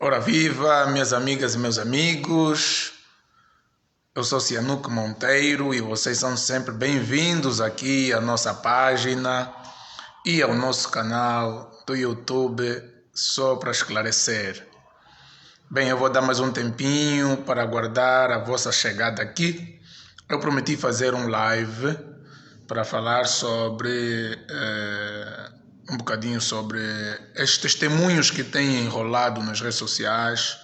Ora viva, minhas amigas e meus amigos, eu sou Cianuque Monteiro e vocês são sempre bem-vindos aqui à nossa página e ao nosso canal do YouTube Só para Esclarecer. Bem, eu vou dar mais um tempinho para aguardar a vossa chegada aqui. Eu prometi fazer um live para falar sobre um bocadinho sobre estes testemunhos que têm enrolado nas redes sociais,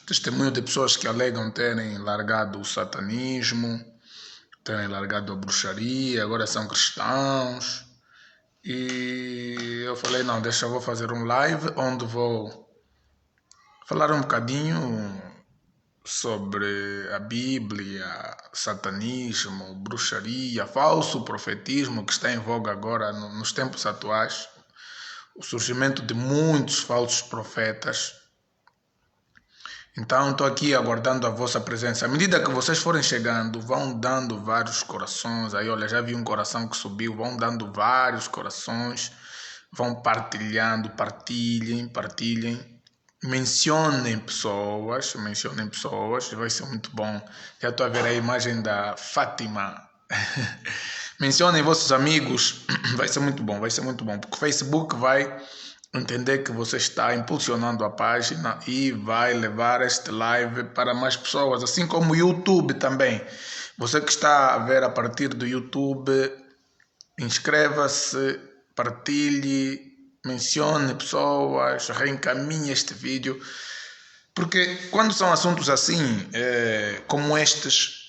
testemunho de pessoas que alegam terem largado o satanismo, terem largado a bruxaria, agora são cristãos. E eu falei, não, eu vou fazer um live onde vou falar um bocadinho sobre a Bíblia, satanismo, bruxaria, falso profetismo que está em voga agora nos tempos atuais, o surgimento de muitos falsos profetas. Então estou aqui aguardando a vossa presença. À medida que vocês forem chegando, vão dando vários corações. Aí olha, já vi um coração que subiu, vão dando vários corações, vão partilhando, partilhem. Mencionem pessoas, vai ser muito bom. Já estou a ver a imagem da Fátima. Mencionem vossos amigos, vai ser muito bom, porque o Facebook vai entender que você está impulsionando a página e vai levar este live para mais pessoas, assim como o YouTube também. Você que está a ver a partir do YouTube, inscreva-se, partilhe, mencione pessoas, reencaminhe este vídeo, porque quando são assuntos assim, como estes,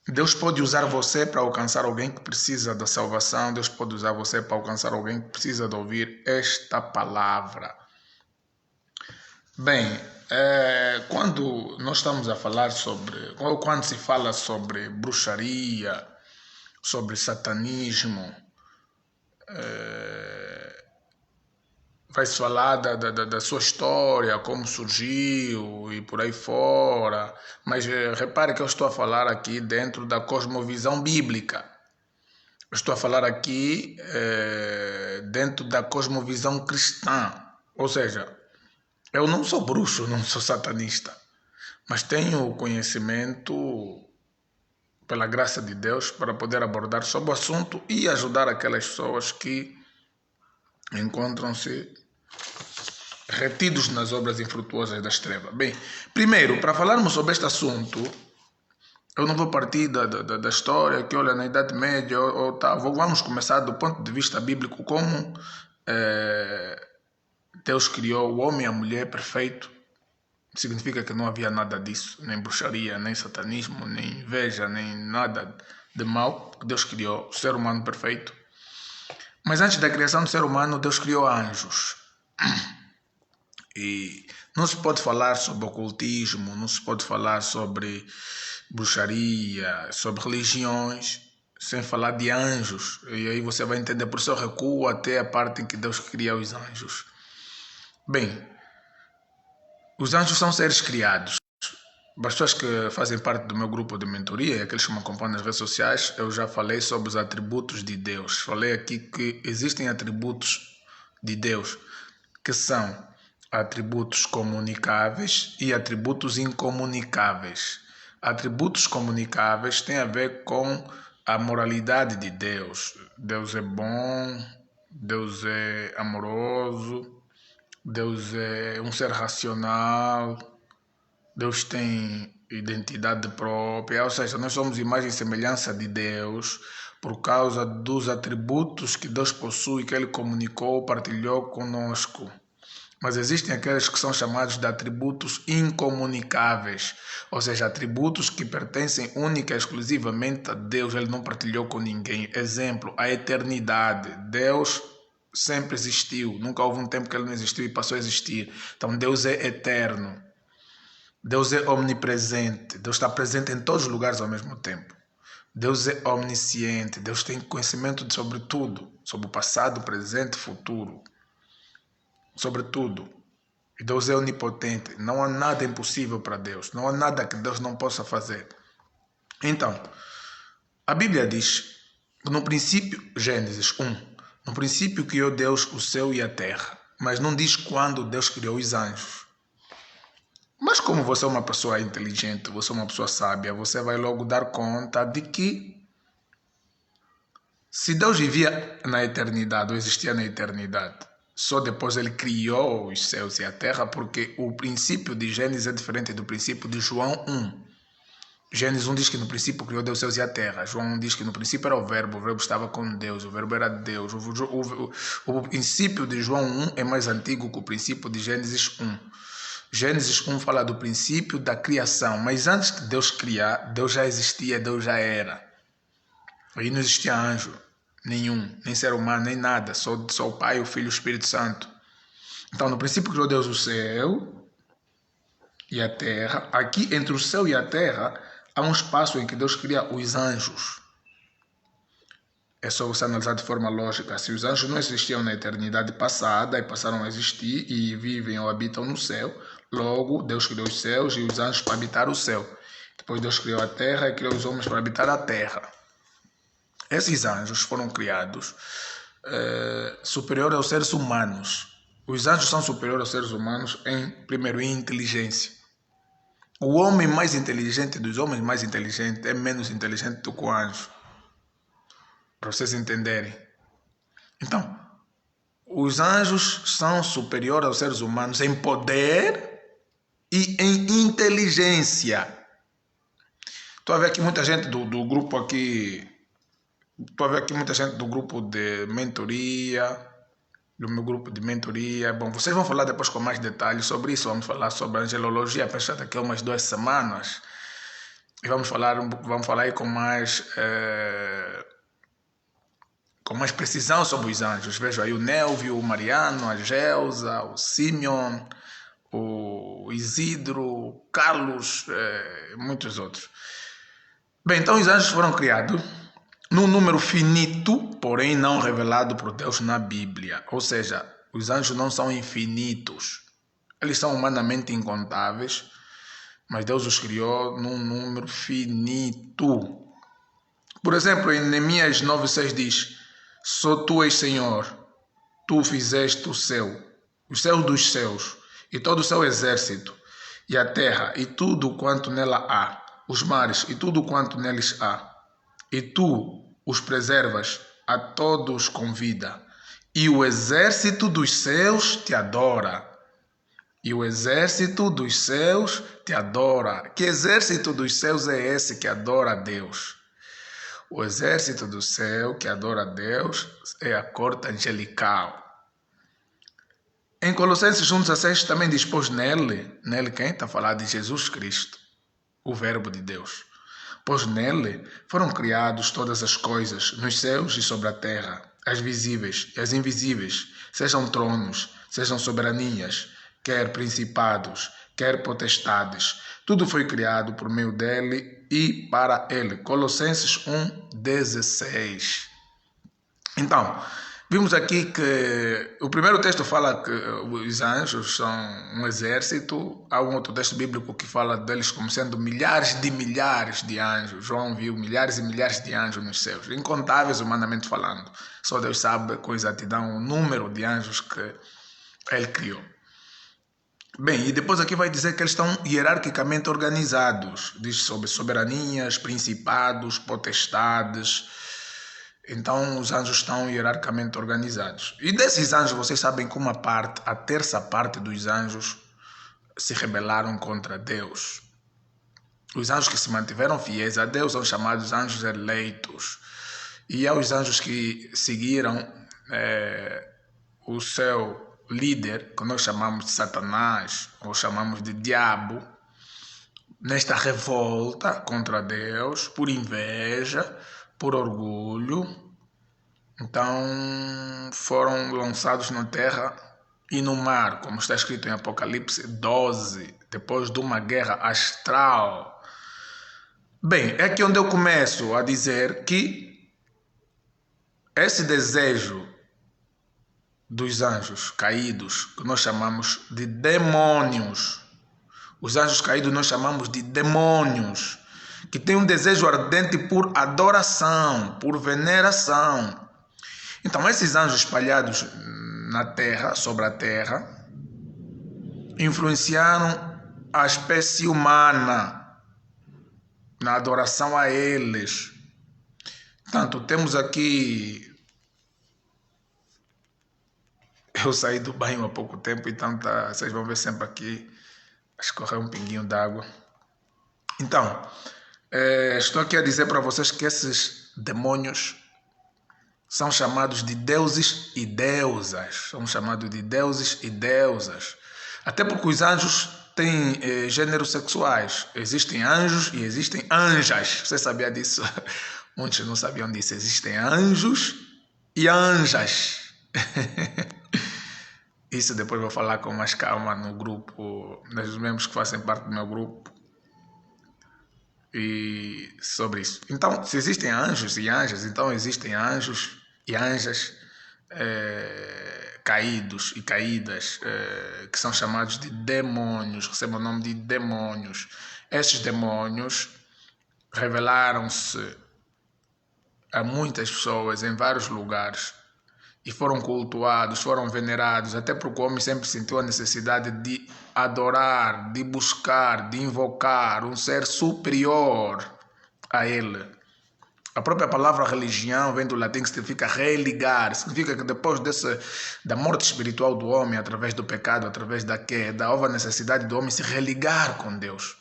Deus pode usar você para alcançar alguém que precisa da salvação, Deus pode usar você para alcançar alguém que precisa de ouvir esta palavra. Bem, quando nós estamos a falar sobre, ou quando se fala sobre bruxaria, sobre satanismo, vai-se falar da sua história, como surgiu e por aí fora. Mas repare que eu estou a falar aqui dentro da cosmovisão bíblica. Eu estou a falar aqui dentro da cosmovisão cristã. Ou seja, eu não sou bruxo, não sou satanista. Mas tenho conhecimento, pela graça de Deus, para poder abordar sobre o assunto e ajudar aquelas pessoas que encontram-se retidos nas obras infrutuosas das trevas. Bem, primeiro, para falarmos sobre este assunto, eu não vou partir da história que, olha, na Idade Média ou tal. Vamos começar do ponto de vista bíblico, como Deus criou o homem e a mulher perfeito. Significa que não havia nada disso, nem bruxaria, nem satanismo, nem inveja, nem nada de mal. Deus criou o ser humano perfeito. Mas antes da criação do ser humano, Deus criou anjos. E não se pode falar sobre ocultismo, não se pode falar sobre bruxaria, sobre religiões, sem falar de anjos. E aí você vai entender, por isso eu recuo até a parte em que Deus cria os anjos. Bem, os anjos são seres criados. As pessoas que fazem parte do meu grupo de mentoria e aqueles que me acompanham nas redes sociais, eu já falei sobre os atributos de Deus. Falei aqui que existem atributos de Deus que são atributos comunicáveis e atributos incomunicáveis. Atributos comunicáveis têm a ver com a moralidade de Deus. Deus é bom, Deus é amoroso, Deus é um ser racional, Deus tem identidade própria, ou seja, nós somos imagem e semelhança de Deus por causa dos atributos que Deus possui, que Ele comunicou, partilhou conosco. Mas existem aqueles que são chamados de atributos incomunicáveis, ou seja, atributos que pertencem única e exclusivamente a Deus, Ele não partilhou com ninguém. Exemplo, a eternidade. Deus sempre existiu, nunca houve um tempo que Ele não existiu e passou a existir. Então Deus é eterno, Deus é omnipresente, Deus está presente em todos os lugares ao mesmo tempo. Deus é omnisciente, Deus tem conhecimento sobre tudo, sobre o passado, presente e futuro. Sobre tudo. E Deus é onipotente. Não há nada impossível para Deus. Não há nada que Deus não possa fazer. Então, a Bíblia diz, no princípio, Gênesis 1, no princípio criou Deus o céu e a terra. Mas não diz quando Deus criou os anjos. Mas como você é uma pessoa inteligente, você é uma pessoa sábia, você vai logo dar conta de que se Deus vivia na eternidade, ou existia na eternidade, só depois ele criou os céus e a terra, porque o princípio de Gênesis é diferente do princípio de João 1. Gênesis 1 diz que no princípio criou Deus os céus e a terra. João 1 diz que no princípio era o verbo estava com Deus, o verbo era Deus. O princípio de João 1 é mais antigo que o princípio de Gênesis 1. Gênesis 1 fala do princípio da criação, mas antes de Deus criar, Deus já existia, Deus já era. Aí não existia anjo nenhum, nem ser humano, nem nada, só o Pai, o Filho e o Espírito Santo. Então, no princípio criou Deus o céu e a terra. Aqui, entre o céu e a terra, há um espaço em que Deus cria os anjos. É só você analisar de forma lógica. Se os anjos não existiam na eternidade passada e passaram a existir e vivem ou habitam no céu, logo Deus criou os céus e os anjos para habitar o céu. Depois Deus criou a terra e criou os homens para habitar a terra. Esses anjos foram criados superior aos seres humanos. Os anjos são superiores aos seres humanos primeiro em inteligência. O homem mais inteligente dos homens mais inteligentes é menos inteligente do que o anjo. Para vocês entenderem. Então, os anjos são superiores aos seres humanos em poder e em inteligência. Estou a ver aqui muita gente do grupo aqui. Estou a ver aqui muita gente do grupo de mentoria. Do meu grupo de mentoria. Bom, vocês vão falar depois com mais detalhes sobre isso. Vamos falar sobre a angelologia, pensar daqui a umas 2 semanas. E vamos falar aí com mais precisão sobre os anjos. Vejo aí o Nelvio, o Mariano, a Gelsa, o Simeon, o Isidro, o Carlos, muitos outros. Bem, então os anjos foram criados num número finito, porém não revelado por Deus na Bíblia. Ou seja, os anjos não são infinitos. Eles são humanamente incontáveis, mas Deus os criou num número finito. Por exemplo, em Neemias 9,6 diz: só tu és Senhor, tu fizeste o céu, os céus dos céus, e todo o seu exército, e a terra, e tudo quanto nela há, os mares, e tudo quanto neles há. E tu os preservas, a todos com vida. E o exército dos céus te adora. E o exército dos céus te adora. Que exército dos céus é esse que adora a Deus? O exército do céu que adora a Deus é a corte angelical. Em Colossenses 1,16 também dispôs nele quem está a falar de Jesus Cristo, o verbo de Deus. Pois nele foram criadas todas as coisas, nos céus e sobre a terra, as visíveis e as invisíveis, sejam tronos, sejam soberanias, quer principados, quer potestades. Tudo foi criado por meio dele e para ele. Colossenses 1,16. Então, vimos aqui que o primeiro texto fala que os anjos são um exército. Há um outro texto bíblico que fala deles como sendo milhares de anjos. João viu milhares e milhares de anjos nos céus, incontáveis humanamente falando. Só Deus sabe com exatidão o número de anjos que ele criou. Bem, e depois aqui vai dizer que eles estão hierarquicamente organizados. Diz sobre soberanias, principados, potestades. Então, os anjos estão hierarquicamente organizados. E desses anjos, vocês sabem que a terça parte dos anjos se rebelaram contra Deus. Os anjos que se mantiveram fiéis a Deus são chamados anjos eleitos. E há os anjos que seguiram o seu líder, que nós chamamos de Satanás, ou chamamos de diabo, nesta revolta contra Deus, por inveja, por orgulho. Então foram lançados na terra e no mar, como está escrito em Apocalipse 12, depois de uma guerra astral. Bem, é aqui onde eu começo a dizer que esse desejo dos anjos caídos, que nós chamamos de demônios, os anjos caídos nós chamamos de demônios, que tem um desejo ardente por adoração, por veneração. Então, esses anjos espalhados na terra, sobre a terra, influenciaram a espécie humana, na adoração a eles. Portanto, temos aqui... Eu saí do banho há pouco tempo, então vocês vão ver sempre aqui a escorrer um pinguinho d'água. Então, estou aqui a dizer para vocês que esses demônios são chamados de deuses e deusas. São chamados de deuses e deusas. Até porque os anjos têm gêneros sexuais. Existem anjos e existem anjas. Você sabia disso? Muitos não sabiam disso. Existem anjos e anjas. Isso depois vou falar com mais calma no grupo, dos membros que fazem parte do meu grupo, e sobre isso. Então, se existem anjos e anjas, então existem anjos e anjas caídos e caídas, que são chamados de demônios, recebem o nome de demônios. Esses demônios revelaram-se a muitas pessoas em vários lugares e foram cultuados, foram venerados, até porque o homem sempre sentiu a necessidade de adorar, de buscar, de invocar um ser superior a ele. A própria palavra religião vem do latim, que significa religar, significa que depois da morte espiritual do homem, através do pecado, através da queda, houve a necessidade do homem se religar com Deus.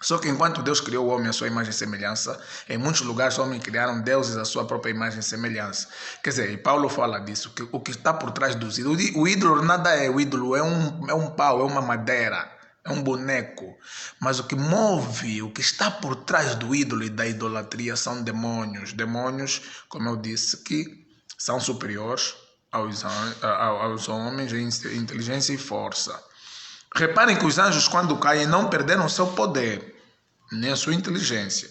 Só que enquanto Deus criou o homem à sua imagem e semelhança, em muitos lugares os homens criaram deuses à sua própria imagem e semelhança. Quer dizer, e Paulo fala disso, que o que está por trás dos ídolos, o ídolo nada é, o ídolo é um pau, é uma madeira, é um boneco. Mas o que move, o que está por trás do ídolo e da idolatria são demônios. Demônios, como eu disse, que são superiores aos homens em inteligência e força. Reparem que os anjos, quando caem, não perderam seu poder, nem a sua inteligência.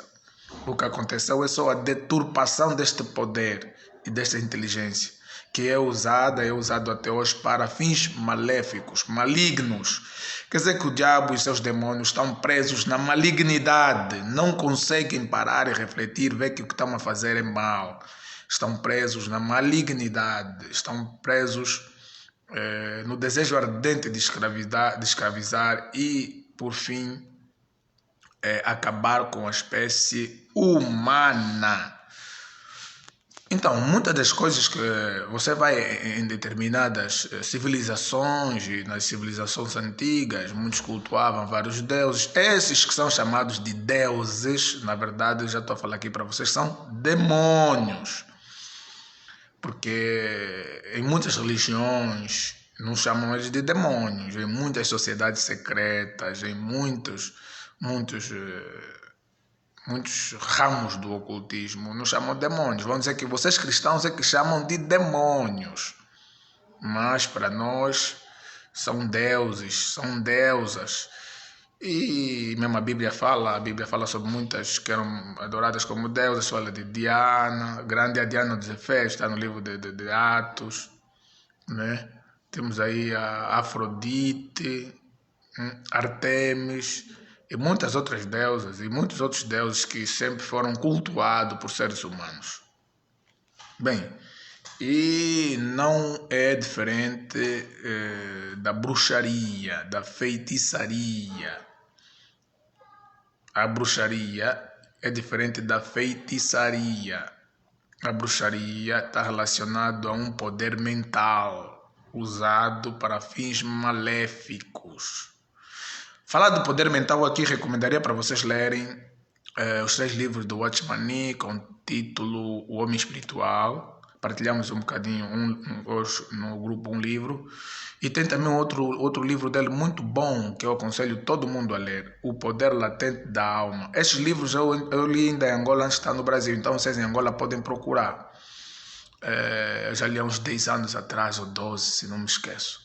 O que aconteceu é só a deturpação deste poder e desta inteligência, que é usado até hoje para fins maléficos, malignos. Quer dizer que o diabo e seus demônios estão presos na malignidade, não conseguem parar e refletir, ver que o que estão a fazer é mal. Estão presos na malignidade, estão presos no desejo ardente de escravizar e, por fim, acabar com a espécie humana. Então, muitas das coisas que você vai em determinadas civilizações, e nas civilizações antigas, muitos cultuavam vários deuses. Esses que são chamados de deuses, na verdade, eu já estou a falar aqui para vocês, são demônios. Porque em muitas religiões não chamam eles de demônios, em muitas sociedades secretas, em muitos ramos do ocultismo não chamam de demônios. Vão dizer que vocês cristãos é que chamam de demônios, mas para nós são deuses, são deusas. E mesmo a Bíblia fala sobre muitas que eram adoradas como deusas. Fala de Diana, grande a Diana dos Efésios, está no livro de Atos, né? Temos aí a Afrodite, Artemis e muitas outras deusas e muitos outros deuses que sempre foram cultuados por seres humanos. Bem, e não é diferente da bruxaria, da feitiçaria. A bruxaria é diferente da feitiçaria. A bruxaria está relacionada a um poder mental usado para fins maléficos. Falar do poder mental aqui, recomendaria para vocês lerem os 3 livros do Watchman Nee, com o título O Homem Espiritual. Partilhamos um bocadinho hoje no grupo um livro. E tem também outro livro dele muito bom, que eu aconselho todo mundo a ler, O Poder Latente da Alma. Estes livros eu li ainda em Angola antes de estar no Brasil, então vocês em Angola podem procurar. Eu já li há uns 10 anos atrás, ou 12, se não me esqueço.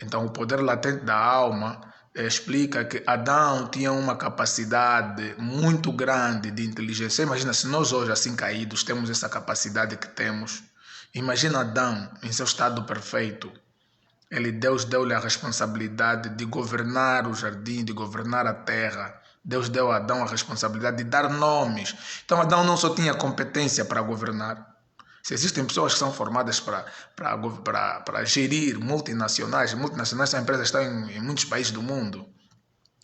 Então, O Poder Latente da Alma explica que Adão tinha uma capacidade muito grande de inteligência. Imagina, se nós hoje, assim caídos, temos essa capacidade que temos. Imagina Adão em seu estado perfeito. Deus deu-lhe a responsabilidade de governar o jardim, de governar a terra. Deus deu a Adão a responsabilidade de dar nomes. Então Adão não só tinha competência para governar. Se existem pessoas que são formadas para gerir multinacionais são empresas que estão em muitos países do mundo.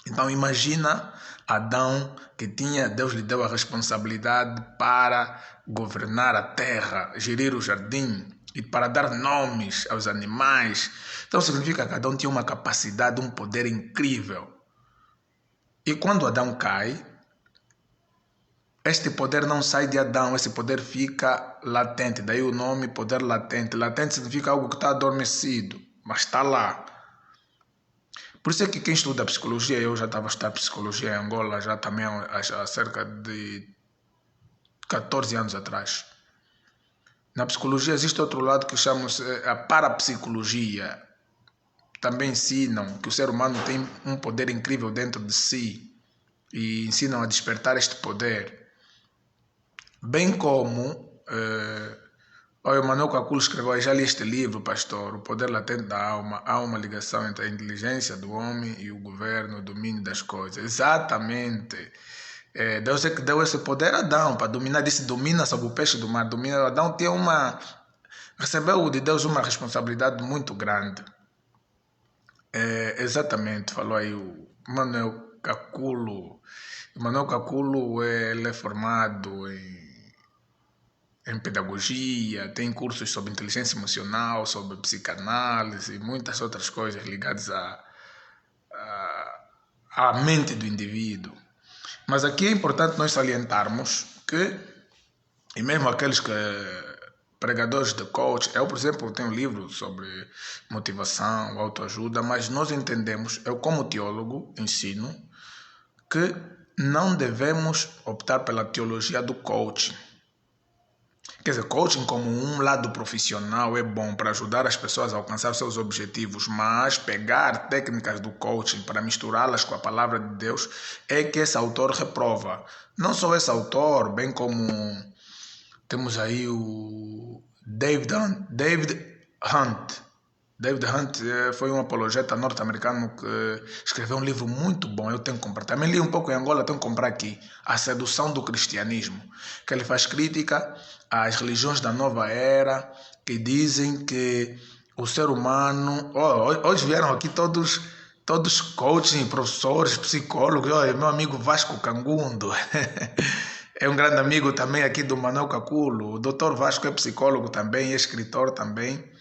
Então imagina Adão que Deus lhe deu a responsabilidade para governar a terra, gerir o jardim e para dar nomes aos animais. Então significa que Adão tinha uma capacidade, um poder incrível. E quando Adão cai, este poder não sai de Adão, esse poder fica latente. Daí o nome poder latente. Latente significa algo que está adormecido, mas está lá. Por isso é que quem estuda psicologia, eu já estava a estudar psicologia em Angola já também há cerca de 14 anos atrás. Na psicologia existe outro lado que chama-se a parapsicologia. Também ensinam que o ser humano tem um poder incrível dentro de si e ensinam a despertar este poder. Bem como o Emmanuel Kakulo escreveu, já li este livro, pastor, O Poder Latente da Alma. Há uma ligação entre a inteligência do homem e o governo, o domínio das coisas. Exatamente. Deus é que deu esse poder a Adão para dominar. Disse, domina sobre o peixe do mar. Domina. Adão recebeu de Deus uma responsabilidade muito grande. Exatamente, falou aí o Emmanuel Kakulo. Emmanuel Kakulo ele é formado em pedagogia, tem cursos sobre inteligência emocional, sobre psicanálise e muitas outras coisas ligadas à mente do indivíduo. Mas aqui é importante nós salientarmos que, e mesmo aqueles pregadores de coach, eu, por exemplo, tenho um livro sobre motivação, autoajuda, mas nós entendemos, eu como teólogo ensino, que não devemos optar pela teologia do coaching. Quer dizer, coaching como um lado profissional é bom para ajudar as pessoas a alcançar seus objetivos, mas pegar técnicas do coaching para misturá-las com a palavra de Deus é que esse autor reprova. Não só esse autor, bem como temos aí o David Hunt. David Hunt foi um apologeta norte-americano que escreveu um livro muito bom, eu tenho que comprar. Também li um pouco em Angola, tenho que comprar aqui. A Sedução do Cristianismo, que ele faz crítica às religiões da nova era, que dizem que o ser humano... hoje vieram aqui todos coaching, professores, psicólogos. Olha, meu amigo Vasco Cangundo é um grande amigo também aqui do Emmanuel Kakulo. O Dr. Vasco é psicólogo também, é escritor também,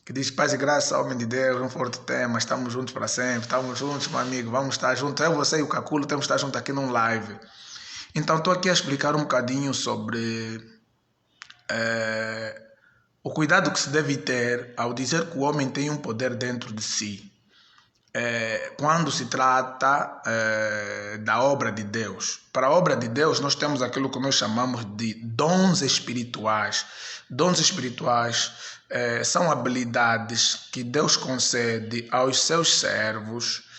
que diz, paz e graça, homem de Deus, um forte tema, estamos juntos para sempre, estamos juntos, meu amigo, vamos estar juntos, eu, você e o Kakulo temos que estar juntos aqui num live. Então, estou aqui a explicar um bocadinho sobre o cuidado que se deve ter ao dizer que o homem tem um poder dentro de si. Quando se trata da obra de Deus. Para a obra de Deus, nós temos aquilo que nós chamamos de dons espirituais. Dons espirituais são habilidades que Deus concede aos seus servos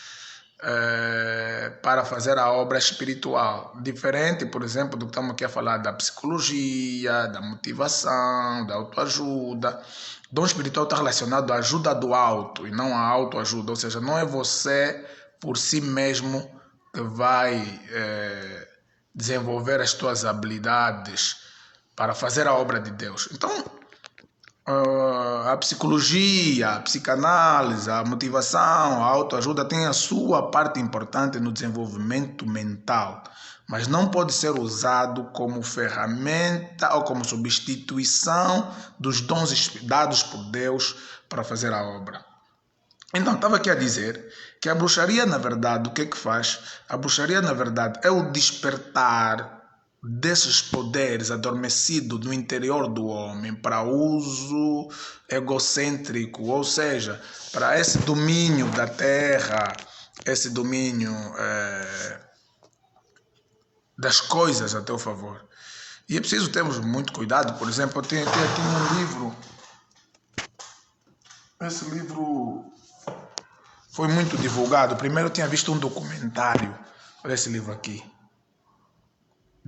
para fazer a obra espiritual. Diferente, por exemplo, do que estamos aqui a falar da psicologia, da motivação, da autoajuda. Dom espiritual está relacionado à ajuda do alto e não à autoajuda. Ou seja, não é você por si mesmo que vai desenvolver as suas habilidades para fazer a obra de Deus. Então, a psicologia, a psicanálise, a motivação, a autoajuda tem a sua parte importante no desenvolvimento mental, mas não pode ser usado como ferramenta ou como substituição dos dons dados por Deus para fazer a obra. Então, estava aqui a dizer que a bruxaria, na verdade, o que é que faz? A bruxaria, na verdade, é o despertar desses poderes adormecidos no interior do homem para uso egocêntrico, ou seja, para esse domínio da terra, esse domínio das coisas a teu favor. E é preciso termos muito cuidado. Por exemplo, eu tenho aqui um livro. Esse livro foi muito divulgado. Primeiro eu tinha visto um documentário. Olha esse livro aqui.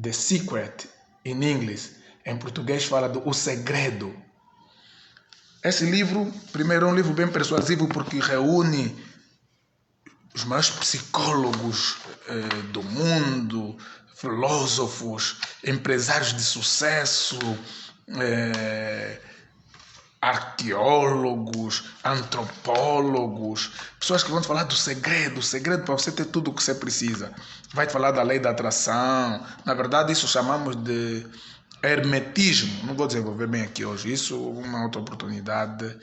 The Secret, em inglês. Em português fala do O Segredo. Esse livro, primeiro, é um livro bem persuasivo porque reúne os maiores psicólogos do mundo, filósofos, empresários de sucesso, arqueólogos, antropólogos, Pessoas que vão te falar do segredo, o segredo para você ter tudo o que você precisa. Vai te falar da lei da atração. Na verdade, isso chamamos de hermetismo. Não vou desenvolver bem aqui hoje. Isso, uma outra oportunidade,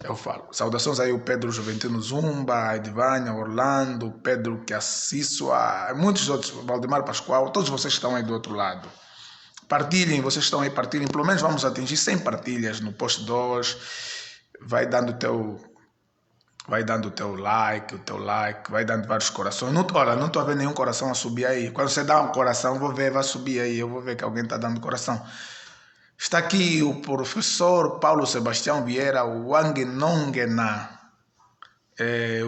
eu falo. Saudações aí o Pedro Juventino Zumba, Edvânia, Orlando, Pedro Cassisua, muitos outros, Valdemar Pascoal, todos vocês que estão aí do outro lado. Partilhem, vocês estão aí, partilhem. Pelo menos vamos atingir 100 partilhas no post 2. Vai dando o teu like, vai dando vários corações. Não, olha, não estou a ver nenhum coração a subir aí. Quando você dá um coração, eu vou ver, vai subir aí. Eu vou ver que alguém está dando coração. Está aqui o professor Paulo Sebastião Vieira Wangenongena.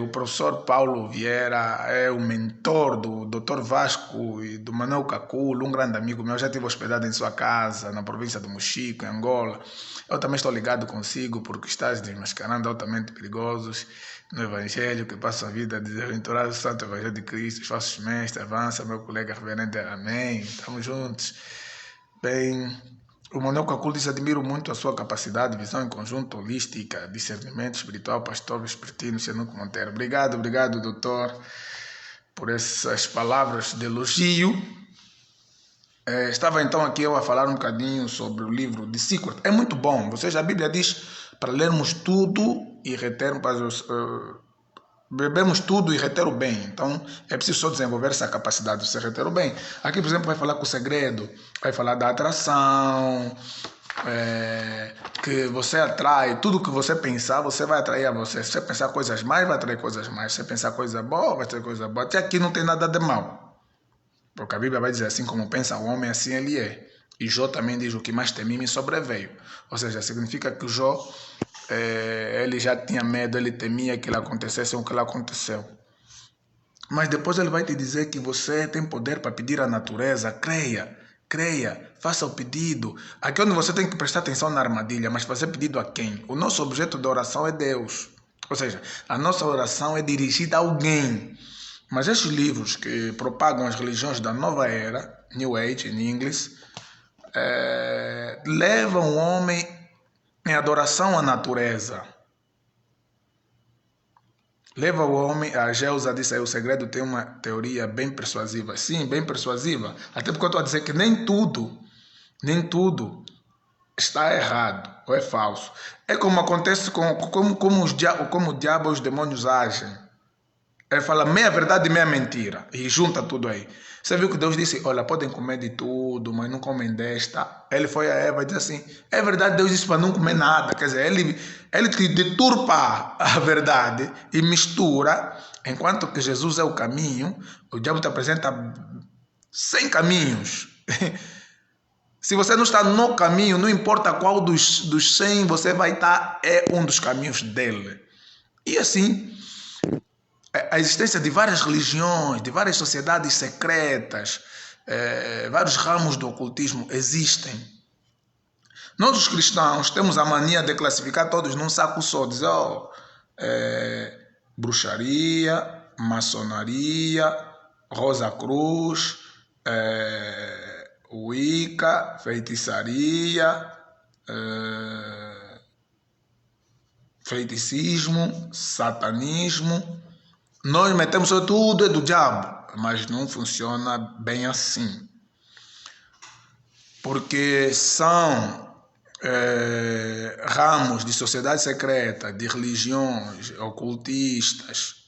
O professor Paulo Vieira é o mentor do Dr. Vasco e do Manuel Caculo, um grande amigo meu. Eu já estive hospedado em sua casa, na província do Mochico, em Angola. Eu também estou ligado consigo porque estás desmascarando altamente perigosos no Evangelho, que passa a vida desventurado do Santo Evangelho de Cristo, os falsos mestres, avança, meu colega reverendo, amém. Estamos juntos. Bem, o Manuel Caculo diz: admiro muito a sua capacidade, visão em conjunto, holística, discernimento espiritual, pastor vespertino, Xenuco Monteiro. Obrigado, doutor, por essas palavras de elogio. Estava então aqui eu a falar um bocadinho sobre o livro de Secret. É muito bom. A Bíblia diz para lermos tudo e retermos, bebemos tudo e reter o bem. Então é preciso só desenvolver essa capacidade de você reter o bem. Aqui, por exemplo, vai falar com o segredo, vai falar da atração, que você atrai, tudo que você pensar, você vai atrair a você. Se você pensar coisas mais, vai atrair coisas mais. Se você pensar coisa boa, vai atrair coisa boa. Até aqui não tem nada de mal. Porque a Bíblia vai dizer: assim como pensa o homem, assim ele é. E Jó também diz: o que mais temi me sobreveio. Ou seja, significa que Jó, ele já tinha medo, ele temia que ele acontecesse o que lhe aconteceu. Mas depois ele vai te dizer que você tem poder para pedir à natureza. Creia, faça o pedido. Aqui onde você tem que prestar atenção na armadilha, mas fazer pedido a quem? O nosso objeto de oração é Deus. Ou seja, a nossa oração é dirigida a alguém. Mas estes livros que propagam as religiões da nova era, New Age em inglês, levam o homem em adoração à natureza. Leva o homem, a Geusa disse aí, o segredo tem uma teoria bem persuasiva. Sim, bem persuasiva. Até porque eu estou a dizer que nem tudo está errado ou é falso. É como acontece como o diabo e os demônios agem. Ele fala meia verdade e meia mentira. E junta tudo aí. Você viu que Deus disse: olha, podem comer de tudo, mas não comem desta. Ele foi a Eva e disse assim: é verdade, Deus disse para não comer nada. Quer dizer, ele te deturpa a verdade e mistura. Enquanto que Jesus é o caminho, o diabo te apresenta 100 caminhos. Se você não está no caminho, não importa qual dos 100 você vai estar, é um dos caminhos dele. E assim, a existência de várias religiões, de várias sociedades secretas, vários ramos do ocultismo existem. Nós, os cristãos, temos a mania de classificar todos num saco só, dizer, bruxaria, maçonaria, Rosa Cruz, Wicca, feitiçaria, feiticismo, satanismo. Nós metemos tudo é do diabo, mas não funciona bem assim. Porque são ramos de sociedade secreta, de religiões ocultistas,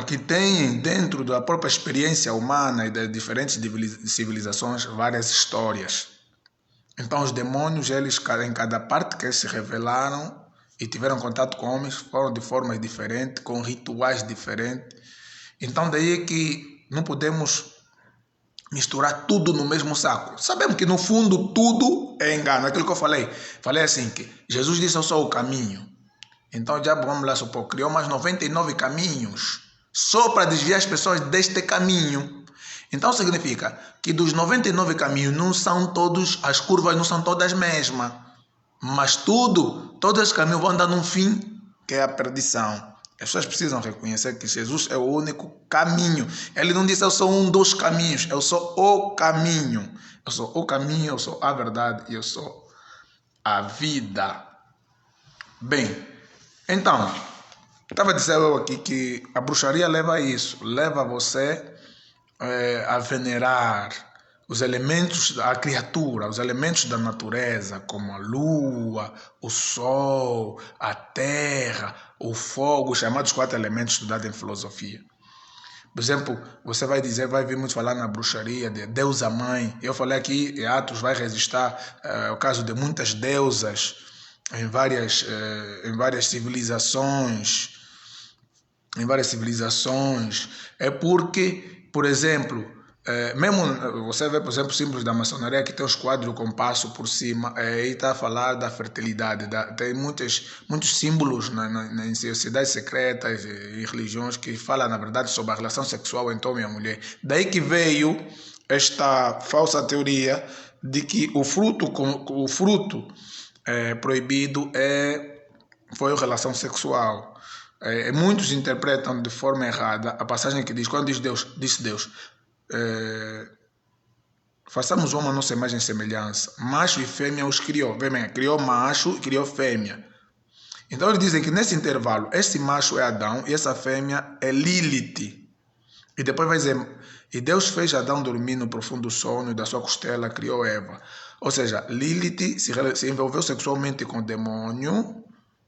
que têm dentro da própria experiência humana e das diferentes civilizações várias histórias. Então os demônios, eles em cada parte que eles se revelaram e tiveram contato com homens, foram de formas diferentes, com rituais diferentes. Então daí é que não podemos misturar tudo no mesmo saco. Sabemos que no fundo tudo é engano. Aquilo que eu falei assim, que Jesus disse: eu sou o caminho. Então o diabo, vamos lá supor, criou mais 99 caminhos só para desviar as pessoas deste caminho. Então significa que dos 99 caminhos não são todos, as curvas não são todas as mesmas. Mas todos os caminhos vão dar num fim, que é a perdição. As pessoas precisam reconhecer que Jesus é o único caminho. Ele não disse: eu sou um dos caminhos, eu sou o caminho. Eu sou o caminho, eu sou a verdade e eu sou a vida. Bem, então, Estava a dizer eu aqui que a bruxaria leva a isso, leva você a venerar os elementos da criatura, os elementos da natureza, como a lua, o sol, a terra, o fogo, os chamados 4 elementos estudados em filosofia. Por exemplo, você vai dizer, vai vir muito falar na bruxaria de deusa mãe. Eu falei aqui, em Atos vai registrar o caso de muitas deusas em várias civilizações. Em várias civilizações. É porque, por exemplo, mesmo você vê, por exemplo, símbolos da maçonaria que tem os quadros com passo por cima, aí está a falar da fertilidade. Tem muitos símbolos em sociedades secretas e religiões que falam, na verdade, sobre a relação sexual entre homem e mulher. Daí que veio esta falsa teoria de que o fruto proibido foi a relação sexual. Muitos interpretam de forma errada a passagem que diz, quando disse Deus, façamos homem a nossa imagem e semelhança, macho e fêmea os criou, criou macho e criou fêmea. Então eles dizem que nesse intervalo, esse macho é Adão e essa fêmea é Lilith. E depois vai dizer, e Deus fez Adão dormir no profundo sono e da sua costela criou Eva. Ou seja, Lilith se envolveu sexualmente com o demônio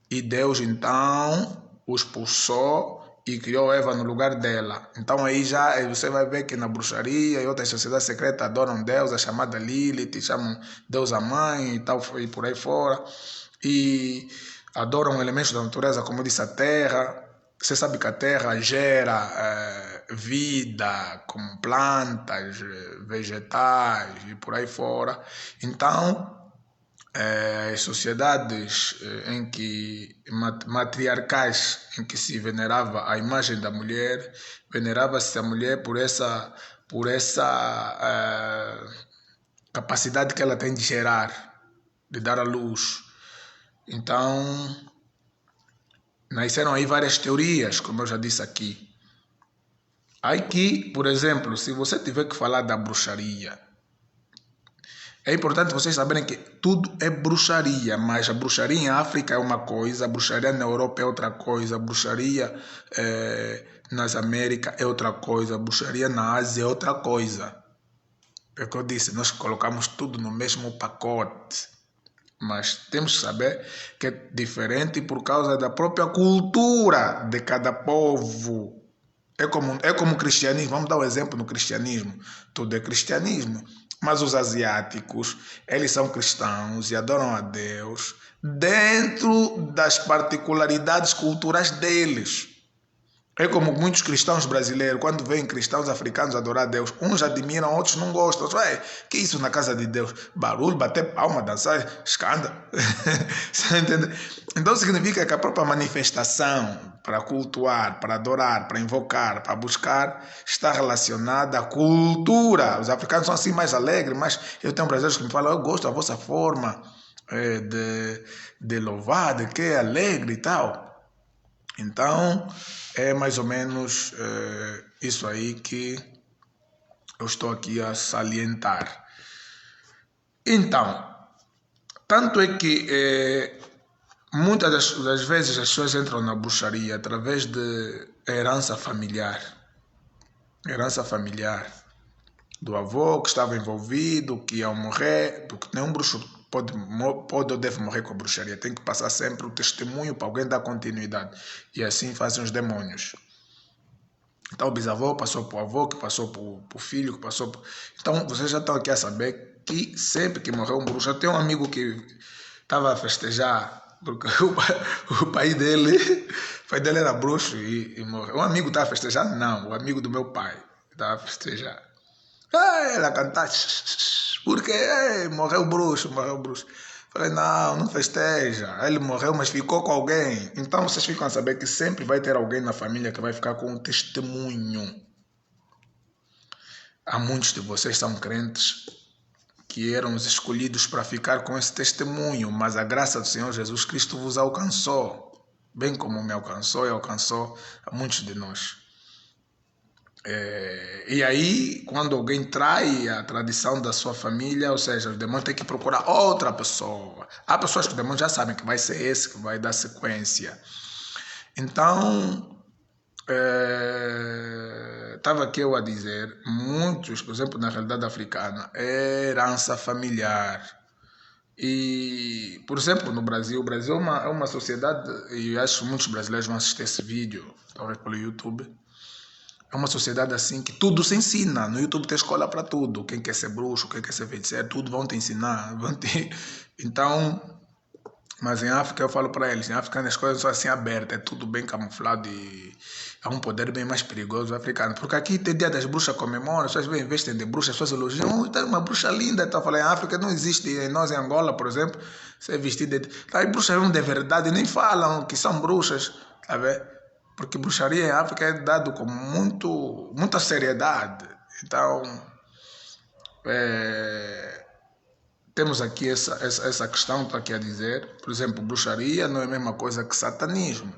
e Deus então o expulsou e criou Eva no lugar dela. Então aí já você vai ver que na bruxaria e outras sociedades secretas adoram deusa chamada Lilith, chamam deusa mãe e tal, e por aí fora. E adoram elementos da natureza, como eu disse, a terra. Você sabe que a terra gera vida, como plantas, vegetais e por aí fora. Então, as sociedades matriarcais em que se venerava a imagem da mulher, venerava-se a mulher por essa capacidade que ela tem de gerar, de dar à luz. Então, nasceram aí várias teorias, como eu já disse aqui. Aqui, por exemplo, se você tiver que falar da bruxaria, é importante vocês saberem que tudo é bruxaria, mas a bruxaria em África é uma coisa, a bruxaria na Europa é outra coisa, a bruxaria nas Américas é outra coisa, a bruxaria na Ásia é outra coisa. É o que eu disse, nós colocamos tudo no mesmo pacote, mas temos que saber que é diferente por causa da própria cultura de cada povo. É como o cristianismo, vamos dar um exemplo no cristianismo, tudo é cristianismo. Mas os asiáticos, eles são cristãos e adoram a Deus dentro das particularidades culturais deles. É como muitos cristãos brasileiros, quando veem cristãos africanos adorar a Deus, uns admiram, outros não gostam. Que isso na casa de Deus? Barulho, bater palma, dançar, escândalo. Você entende? Então significa que a própria manifestação para cultuar, para adorar, para invocar, para buscar, está relacionada à cultura. Os africanos são assim mais alegres, mas eu tenho brasileiros que me falam, eu gosto da vossa forma de louvar, de que é alegre e tal. Então, é mais ou menos isso aí que eu estou aqui a salientar. Então, tanto é que muitas das vezes as pessoas entram na bruxaria através de herança familiar. Herança familiar do avô que estava envolvido, que ao morrer, porque nenhum bruxo pode ou deve morrer com a bruxaria, tem que passar sempre o testemunho para alguém dar continuidade. E assim fazem os demônios. Então o bisavô passou para o avô, que passou para o filho, que passou para... Então vocês já estão aqui a saber que sempre que morreu um bruxo, eu tenho um amigo que estava a festejar, porque o pai dele era bruxo e morreu. Um amigo estava a festejar? Não, o amigo do meu pai estava a festejar. Ela cantar, porque morreu o bruxo. Falei, não festeja. Ele morreu, mas ficou com alguém. Então vocês ficam a saber que sempre vai ter alguém na família que vai ficar com um testemunho. Há muitos de vocês são crentes que eram os escolhidos para ficar com esse testemunho, mas a graça do Senhor Jesus Cristo vos alcançou, bem como me alcançou e alcançou a muitos de nós. E aí, quando alguém trai a tradição da sua família, ou seja, os demônios têm que procurar outra pessoa. Há pessoas que os demônios já sabem que vai ser esse que vai dar sequência. Então, estava aqui eu a dizer, muitos, por exemplo, na realidade africana, é herança familiar. E, por exemplo, no Brasil, o Brasil é uma sociedade, e acho que muitos brasileiros vão assistir esse vídeo, talvez pelo YouTube. É uma sociedade assim que tudo se ensina. No YouTube tem escola para tudo. Quem quer ser bruxo, quem quer ser feiticeiro, tudo vão te ensinar. Então, mas em África eu falo para eles, em África as coisas são assim abertas, é tudo bem camuflado e é um poder bem mais perigoso africano. Porque aqui tem dia das bruxas comemora, as pessoas vêm, vestem de bruxa, as pessoas elogiam, oh, tá uma bruxa linda. Então eu falei, em África não existe, em nós em Angola, por exemplo, ser vestido de... Tá, e bruxas de verdade, nem falam que são bruxas, tá vendo? Porque bruxaria em África é dado com muita seriedade. Então, temos aqui essa questão, estou aqui a dizer. Por exemplo, bruxaria não é a mesma coisa que satanismo.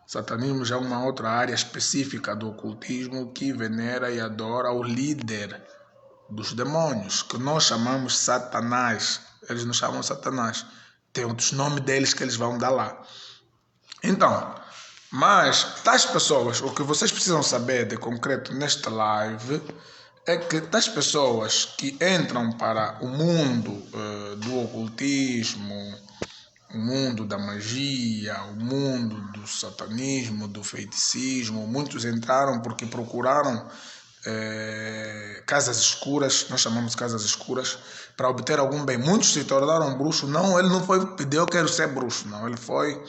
Satanismo já é uma outra área específica do ocultismo que venera e adora o líder dos demônios, que nós chamamos Satanás. Eles não chamam Satanás. Tem outros nomes deles que eles vão dar lá. Então, mas tais pessoas, o que vocês precisam saber de concreto nesta live é que tais pessoas que entram para o mundo do ocultismo, o mundo da magia, o mundo do satanismo, do feiticismo, muitos entraram porque procuraram casas escuras, nós chamamos de casas escuras, para obter algum bem. Muitos se tornaram bruxos, não, ele não foi pedir eu quero ser bruxo, não, ele foi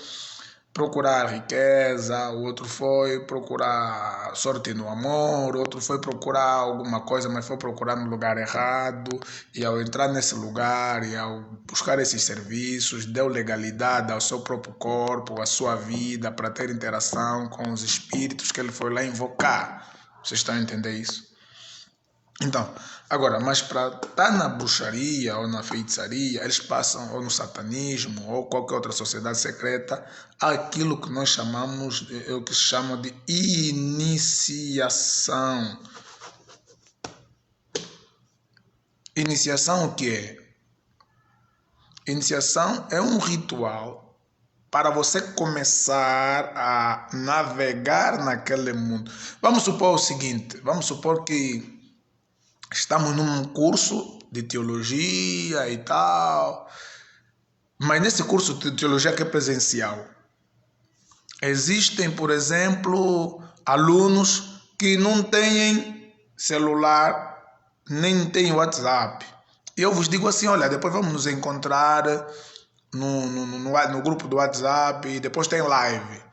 procurar riqueza, o outro foi procurar sorte no amor, o outro foi procurar alguma coisa, mas foi procurar no lugar errado, e ao entrar nesse lugar e ao buscar esses serviços, deu legalidade ao seu próprio corpo, à sua vida, para ter interação com os espíritos que ele foi lá invocar. Vocês estão a entender isso? Então, agora, mas para estar na bruxaria ou na feitiçaria, eles passam, ou no satanismo, ou qualquer outra sociedade secreta, aquilo que nós chamamos, o que se chama de iniciação. Iniciação o que é? Iniciação é um ritual para você começar a navegar naquele mundo. Vamos supor o seguinte, vamos supor que estamos num curso de teologia e tal, mas nesse curso de teologia que é presencial, existem, por exemplo, alunos que não têm celular, nem têm WhatsApp. E eu vos digo assim, olha, depois vamos nos encontrar no grupo do WhatsApp e depois tem live.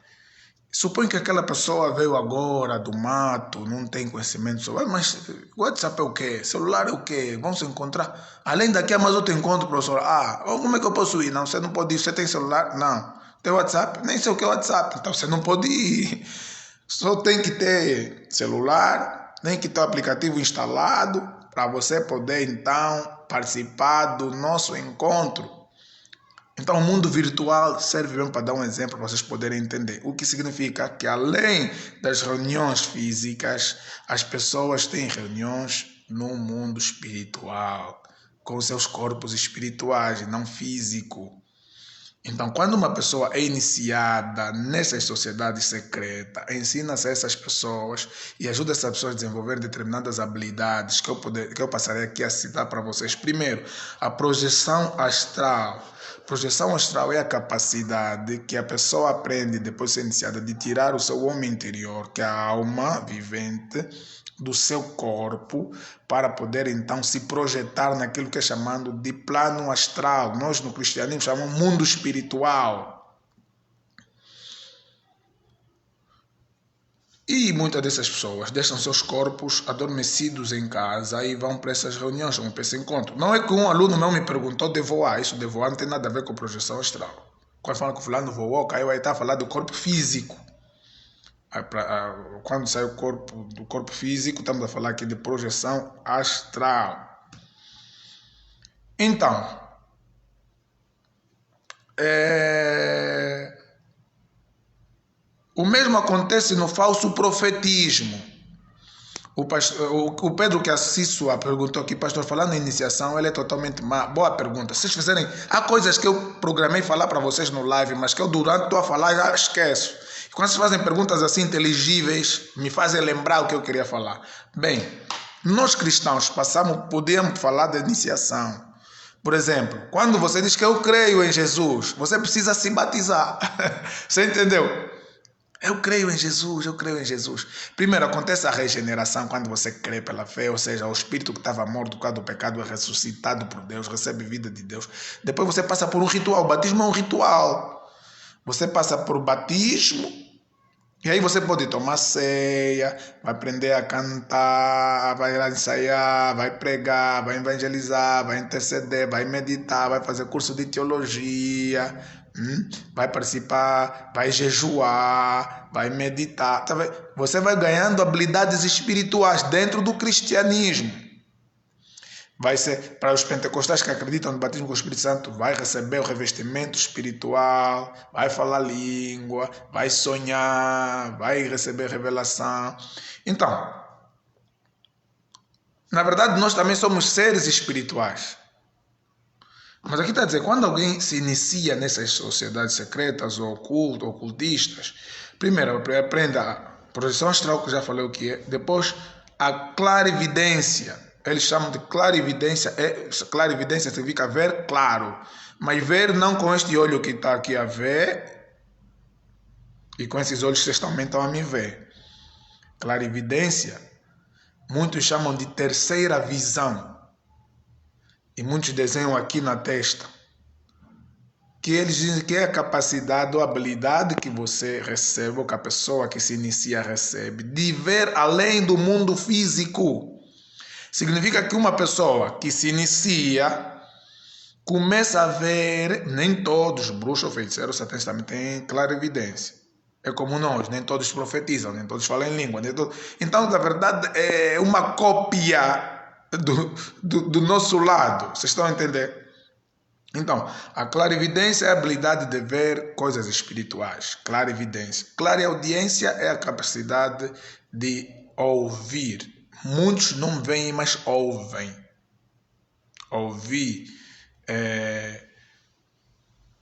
Suponho que aquela pessoa veio agora do mato, não tem conhecimento sobre... Mas WhatsApp é o quê? Celular é o quê? Vamos se encontrar. Além daqui há mais outro encontro, professor. Como é que eu posso ir? Não, você não pode ir. Você tem celular? Não. Tem WhatsApp? Nem sei o que é WhatsApp. Então você não pode ir. Só tem que ter celular, tem que ter o aplicativo instalado para você poder, então, participar do nosso encontro. Então, o mundo virtual serve mesmo para dar um exemplo para vocês poderem entender. O que significa que, além das reuniões físicas, as pessoas têm reuniões no mundo espiritual, com seus corpos espirituais, e não físico. Então, quando uma pessoa é iniciada nessas sociedades secretas, ensina-se a essas pessoas e ajuda essas pessoas a desenvolver determinadas habilidades que eu passarei aqui a citar para vocês. Primeiro, a projeção astral. Projeção astral é a capacidade que a pessoa aprende depois de ser iniciada de tirar o seu homem interior, que é a alma vivente, do seu corpo, para poder então se projetar naquilo que é chamado de plano astral. Nós no cristianismo chamamos mundo espiritual. E muitas dessas pessoas deixam seus corpos adormecidos em casa e vão para essas reuniões, vão para esse encontro. Não é que um aluno meu me perguntou de voar. Isso de voar não tem nada a ver com projeção astral. Quando fala que o fulano voou, caiu, aí está a falar do corpo físico. Quando sai do corpo físico, estamos a falar aqui de projeção astral. Então, o mesmo acontece no falso profetismo. O Pedro que Assíssoa perguntou aqui, pastor, falando em iniciação, ele é totalmente má. Boa pergunta. Se vocês fizerem, há coisas que eu programei falar para vocês no live, mas que eu durante estou a falar já esqueço. Quando vocês fazem perguntas assim inteligíveis, me fazem lembrar o que eu queria falar. Bem, nós cristãos podemos falar da iniciação. Por exemplo, quando você diz que eu creio em Jesus, você precisa se batizar. Você entendeu? Eu creio em Jesus, eu creio em Jesus. Primeiro, acontece a regeneração quando você crê pela fé, ou seja, o espírito que estava morto por causa do pecado é ressuscitado por Deus, recebe vida de Deus. Depois você passa por um ritual. O batismo é um ritual. Você passa por batismo, e aí você pode tomar ceia, vai aprender a cantar, vai ensaiar, vai pregar, vai evangelizar, vai interceder, vai meditar, vai fazer curso de teologia, vai participar, vai jejuar, vai meditar. Você vai ganhando habilidades espirituais dentro do cristianismo. Vai ser, para os pentecostais que acreditam no batismo com o Espírito Santo, vai receber o revestimento espiritual, vai falar língua, vai sonhar, vai receber revelação. Então, na verdade, nós também somos seres espirituais. Mas aqui está a dizer, quando alguém se inicia nessas sociedades secretas ou ocultistas, primeiro aprenda a projeção astral, que já falei o que é, depois a clarividência. Eles chamam de clarividência. Clarividência significa ver claro. Mas ver não com este olho que está aqui a ver. E com esses olhos vocês também estão a me ver. Clarividência, muitos chamam de terceira visão. E muitos desenham aqui na testa. Que eles dizem que é a capacidade ou habilidade que você recebe, ou que a pessoa que se inicia recebe, de ver além do mundo físico. Significa que uma pessoa que se inicia começa a ver, nem todos, bruxos, feiticeiros, satãs também têm clarividência. É como nós, nem todos profetizam, nem todos falam em língua. Então, na verdade, é uma cópia do nosso lado. Vocês estão a entender? Então, a clarividência é a habilidade de ver coisas espirituais. Clarividência. Clareaudiência é a capacidade de ouvir. Muitos não veem, mas ouvem. Ouvir.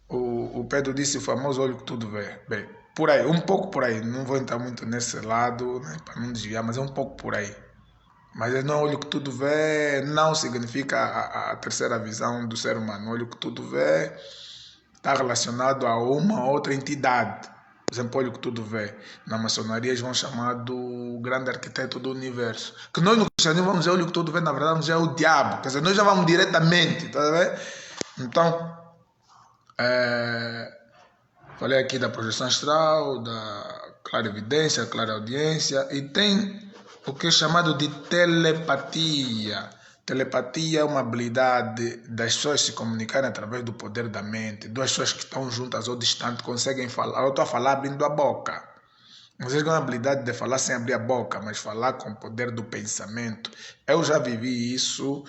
O Pedro disse o famoso olho que tudo vê. Bem, por aí, um pouco por aí. Não vou entrar muito nesse lado, né, para não desviar, mas é um pouco por aí. Mas não, olho que tudo vê não significa a terceira visão do ser humano. O olho que tudo vê está relacionado a uma outra entidade. Por exemplo, olho que tudo vê. Na maçonaria eles vão chamar do grande arquiteto do universo. Que nós no cristianismo vamos dizer olho que tudo vê, na verdade vamos dizer o diabo. Quer dizer, nós já vamos diretamente, tá vendo? Então, falei aqui da projeção astral, da clarividência, clareaudiência, e tem o que é chamado de telepatia. Telepatia é uma habilidade das pessoas se comunicarem através do poder da mente. Duas pessoas que estão juntas ou distantes conseguem falar. Eu estou a falar abrindo a boca. Vocês têm a habilidade de falar sem abrir a boca, mas falar com o poder do pensamento. Eu já vivi isso,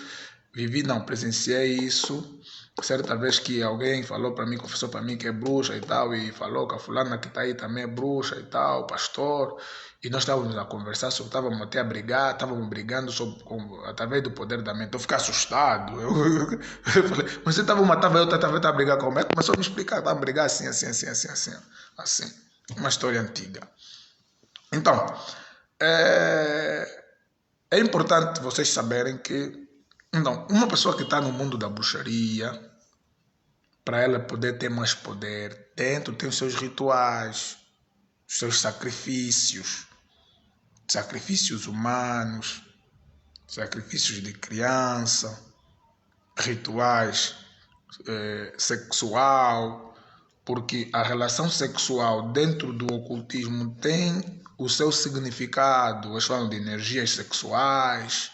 presenciei isso. Certa vez que alguém falou para mim, confessou para mim que é bruxa e tal, e falou que a fulana que está aí também é bruxa e tal, pastor. E nós estávamos a conversar, estávamos até a brigar, estávamos brigando através do poder da mente. Eu fiquei assustado. Eu falei, mas você estava matando eu estava a brigar com ele. Começou a me explicar, estava a brigar assim. Uma história antiga. Então, é importante vocês saberem que então, uma pessoa que está no mundo da bruxaria, para ela poder ter mais poder, dentro tem os seus rituais, os seus sacrifícios humanos, sacrifícios de criança, rituais sexual, porque a relação sexual dentro do ocultismo tem o seu significado. Eles falam de energias sexuais,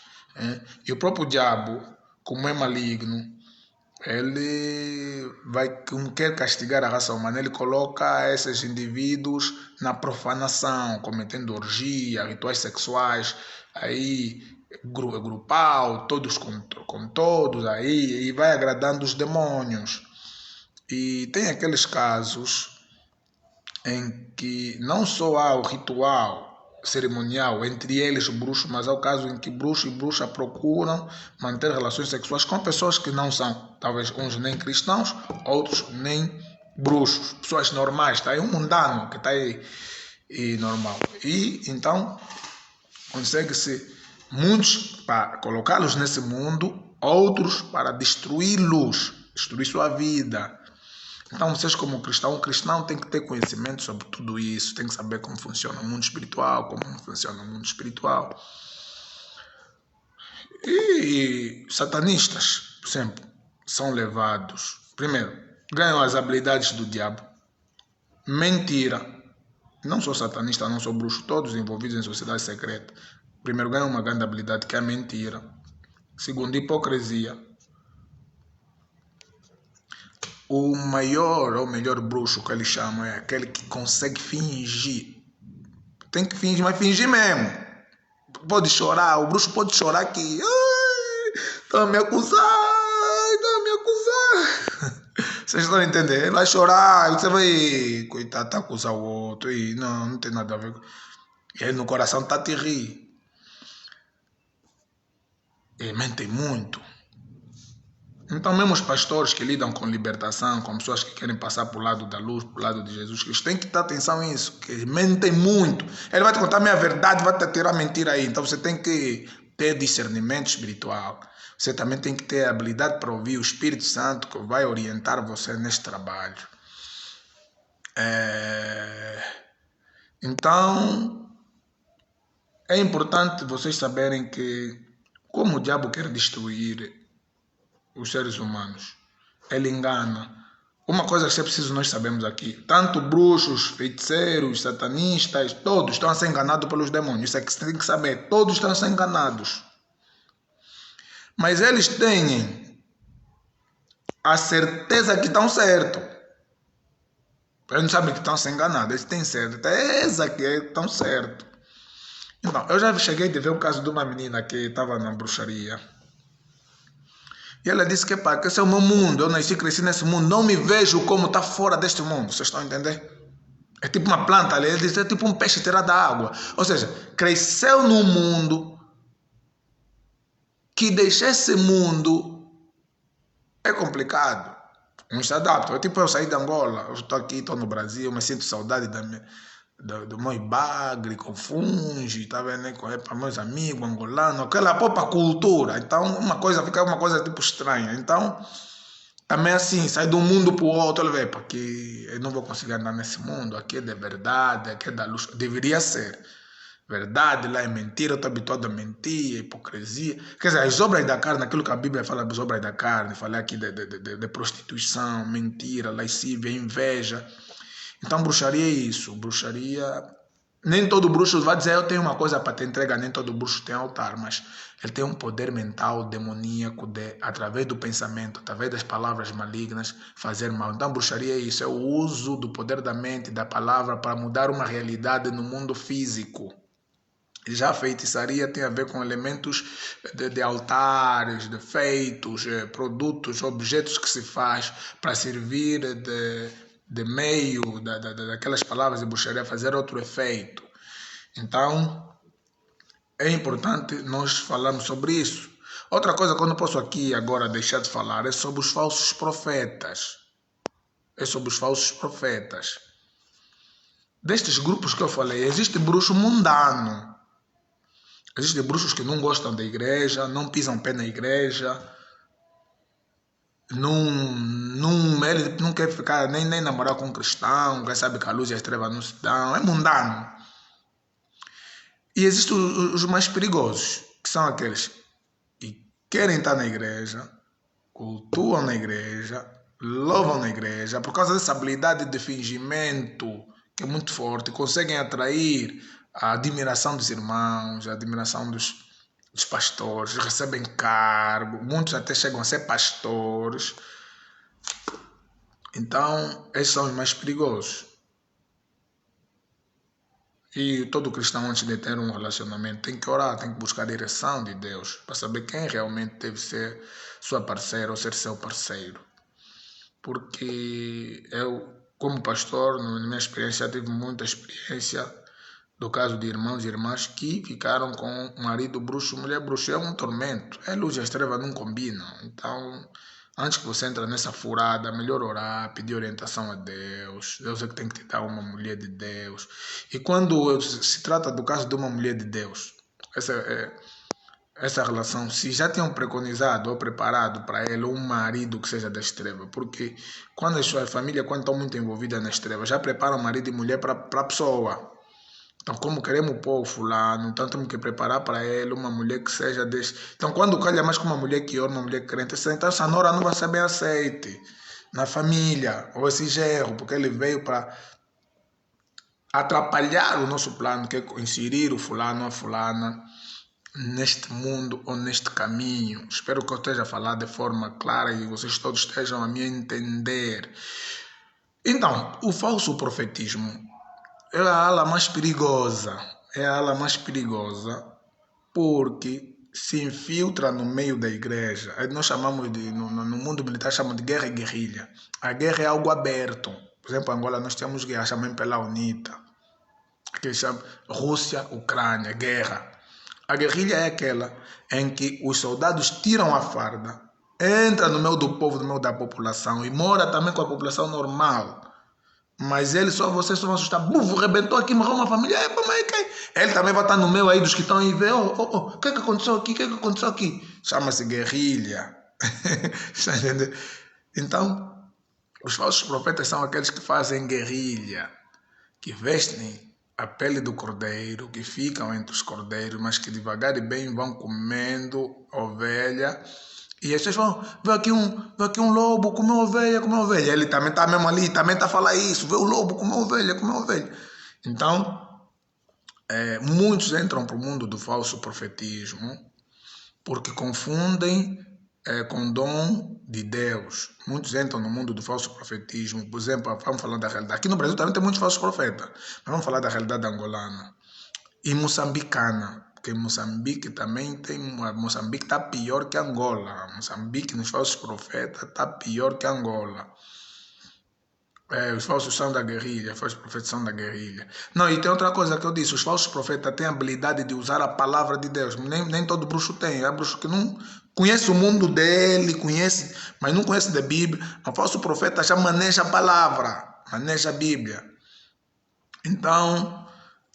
e o próprio diabo, como é maligno, ele quer castigar a raça humana, ele coloca esses indivíduos na profanação, cometendo orgia, rituais sexuais, aí grupal, todos com todos, aí, e vai agradando os demônios. E tem aqueles casos em que não só há o ritual cerimonial entre eles bruxos, mas há o caso em que bruxo e bruxa procuram manter relações sexuais com pessoas que não são, talvez uns nem cristãos, outros nem bruxos, pessoas normais, tá aí um mundano que está aí e normal. E então consegue-se muitos para colocá-los nesse mundo, outros para destruí-los, destruir sua vida. Então vocês como um cristão tem que ter conhecimento sobre tudo isso, tem que saber como funciona o mundo espiritual, como funciona o mundo espiritual. E satanistas, por exemplo, são levados, primeiro, ganham as habilidades do diabo, mentira. Não sou satanista, não sou bruxo, todos envolvidos em sociedade secreta. Primeiro, ganham uma grande habilidade que é a mentira. Segundo, hipocrisia. O maior ou melhor bruxo que eles chamam é aquele que consegue fingir. Tem que fingir, mas fingir mesmo. Pode chorar, o bruxo pode chorar que estão a me acusar, estão a me acusar. Vocês estão a entender? Ele vai chorar, você vai, coitado, tá a acusar o outro e não tem nada a ver. E ele no coração tá a te rir. E mentem muito. Então, mesmo os pastores que lidam com libertação, com pessoas que querem passar para o lado da luz, para o lado de Jesus Cristo, têm que dar atenção nisso, que mentem muito. Ele vai te contar a minha verdade, vai te tirar mentira aí. Então, você tem que ter discernimento espiritual. Você também tem que ter habilidade para ouvir o Espírito Santo que vai orientar você neste trabalho. Então, é importante vocês saberem que como o diabo quer destruir os seres humanos, ele engana. Uma coisa que é preciso nós sabemos aqui, tanto bruxos, feiticeiros, satanistas, todos estão a ser enganados pelos demônios. Isso é que você tem que saber, todos estão a ser enganados. Mas eles têm a certeza que estão certos. Eles não sabem que estão a ser enganados, eles têm certeza que estão certos. Então, eu já cheguei a ver o caso de uma menina que estava na bruxaria. E ela disse que esse é o meu mundo, eu nasci e cresci nesse mundo, não me vejo como está fora deste mundo, vocês estão a entender? É tipo uma planta ali, ele diz, é tipo um peixe tirado da água. Ou seja, cresceu num mundo que deixar esse mundo é complicado. Não se adapta. É tipo eu saí de Angola, eu estou aqui, estou no Brasil, me sinto saudade do meu bagre com fungi, tá vendo? Para meus amigos angolanos, aquela própria cultura. Então, uma coisa fica uma coisa tipo estranha. Então, também assim, sai de um mundo para o outro, ele vê, porque eu não vou conseguir andar nesse mundo, aqui é de verdade, aqui é da luz. Deveria ser. Verdade, lá é mentira, eu estou habituado a mentir, hipocrisia. Quer dizer, as obras da carne, aquilo que a Bíblia fala das obras da carne, fala aqui de prostituição, mentira, lascívia, inveja. Então, bruxaria é isso. Bruxaria. Nem todo bruxo vai dizer eu tenho uma coisa para te entregar, nem todo bruxo tem altar, mas ele tem um poder mental demoníaco de, através do pensamento, através das palavras malignas, fazer mal. Então, bruxaria é isso, é o uso do poder da mente, da palavra, para mudar uma realidade no mundo físico. Já a feitiçaria tem a ver com elementos de altares, de feitos, produtos, objetos que se faz para servir de meio daquelas palavras de bruxaria, fazer outro efeito. Então, é importante nós falarmos sobre isso. Outra coisa que eu não posso aqui agora deixar de falar é sobre os falsos profetas. É sobre os falsos profetas. Destes grupos que eu falei, existe bruxo mundano. Existem bruxos que não gostam da igreja, não pisam pé na igreja, ele não quer ficar nem namorar com um cristão, quem sabe que a luz e as trevas não se dão, é mundano. E existem os mais perigosos, que são aqueles que querem estar na igreja, cultuam na igreja, louvam na igreja, por causa dessa habilidade de fingimento que é muito forte, conseguem atrair a admiração dos irmãos, a admiração dos pastores, recebem cargo, muitos até chegam a ser pastores. Então, esses são os mais perigosos. E todo cristão, antes de ter um relacionamento, tem que orar, tem que buscar a direção de Deus, para saber quem realmente deve ser sua parceira ou ser seu parceiro. Porque eu, como pastor, na minha experiência, tive muita experiência do caso de irmãos e irmãs que ficaram com marido bruxo, mulher bruxa. É um tormento. É luz e as trevas não combinam. Então, Antes que você entre nessa furada, melhor orar, pedir orientação a Deus. Deus é que tem que te dar uma mulher de Deus. E quando se trata do caso de uma mulher de Deus, essa relação, se já tinham preconizado ou preparado para ele um marido que seja da estrela, porque quando as suas famílias, quando estão muito envolvidas na estrela, já preparam marido e mulher para a pessoa. Então, como queremos pôr o fulano, então temos que preparar para ele uma mulher que seja desse. Então, quando calha mais com uma mulher que ora, uma mulher crente, então essa nora não vai ser bem aceite na família, ou esse gerro, porque ele veio para atrapalhar o nosso plano, que é inserir o fulano ou a fulana neste mundo ou neste caminho. Espero que eu esteja a falar de forma clara e vocês todos estejam a me entender. Então, o falso profetismo é a ala mais perigosa. É a ala mais perigosa porque se infiltra no meio da igreja. Nós chamamos no mundo militar chamamos de guerra e guerrilha. A guerra é algo aberto. Por exemplo, em Angola nós temos guerra, chamamos pela UNITA, que chama Rússia, Ucrânia, guerra. A guerrilha é aquela em que os soldados tiram a farda, entra no meio do povo, no meio da população e mora também com a população normal. Mas ele vocês só vão assustar. Bufo, rebentou aqui, morreu uma família. Ele também vai estar no meio aí dos que estão aí ver. O que é que aconteceu aqui? O que é que aconteceu aqui? Chama-se guerrilha. Está entendendo? Então, os falsos profetas são aqueles que fazem guerrilha, que vestem a pele do cordeiro, que ficam entre os cordeiros, mas que devagar e bem vão comendo ovelha. E as pessoas vão, vê aqui um lobo, comeu ovelha. Ele também está mesmo ali, também está a falar isso. Vê o lobo, comeu ovelha. Então, muitos entram para o mundo do falso profetismo porque confundem com dom de Deus. Muitos entram no mundo do falso profetismo. Por exemplo, vamos falar da realidade. Aqui no Brasil também tem muitos falsos profetas. Mas vamos falar da realidade angolana e moçambicana. Porque Moçambique também tem. Moçambique está pior que Angola. Moçambique nos falsos profetas está pior que Angola. Os falsos são da guerrilha, os falsos profetas são da guerrilha. Não, e tem outra coisa que eu disse: os falsos profetas têm a habilidade de usar a palavra de Deus. Nem todo bruxo tem. Há bruxo que não conhece o mundo dele, conhece, mas não conhece da Bíblia. O falso profeta já maneja a palavra, maneja a Bíblia. Então,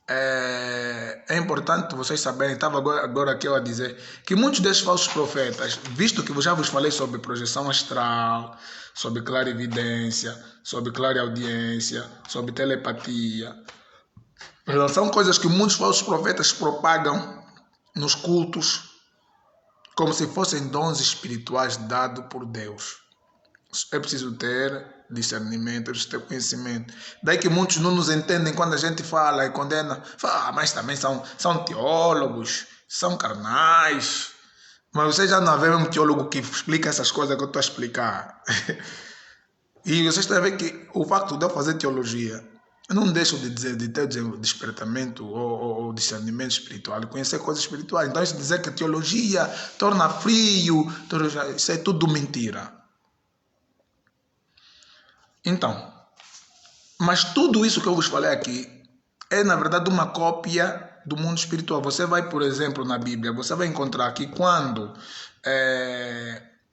é importante vocês saberem, estava agora aqui eu a dizer, que muitos desses falsos profetas, visto que eu já vos falei sobre projeção astral, sobre clarividência, sobre clareaudiência, sobre telepatia, são coisas que muitos falsos profetas propagam nos cultos, como se fossem dons espirituais dados por Deus. É preciso ter discernimento, é preciso ter conhecimento. Daí que muitos não nos entendem quando a gente fala e condena. Mas também são teólogos, são carnais. Mas você já não vê um teólogo que explica essas coisas que eu estou a explicar. E vocês têm a ver que o facto de eu fazer teologia, eu não deixo de dizer, de ter despertamento ou discernimento espiritual, de conhecer coisas espirituais. Então, isso dizer que teologia torna frio, isso é tudo mentira. Então, mas tudo isso que eu vos falei aqui é, na verdade, uma cópia do mundo espiritual. Você vai, por exemplo, na Bíblia, você vai encontrar que quando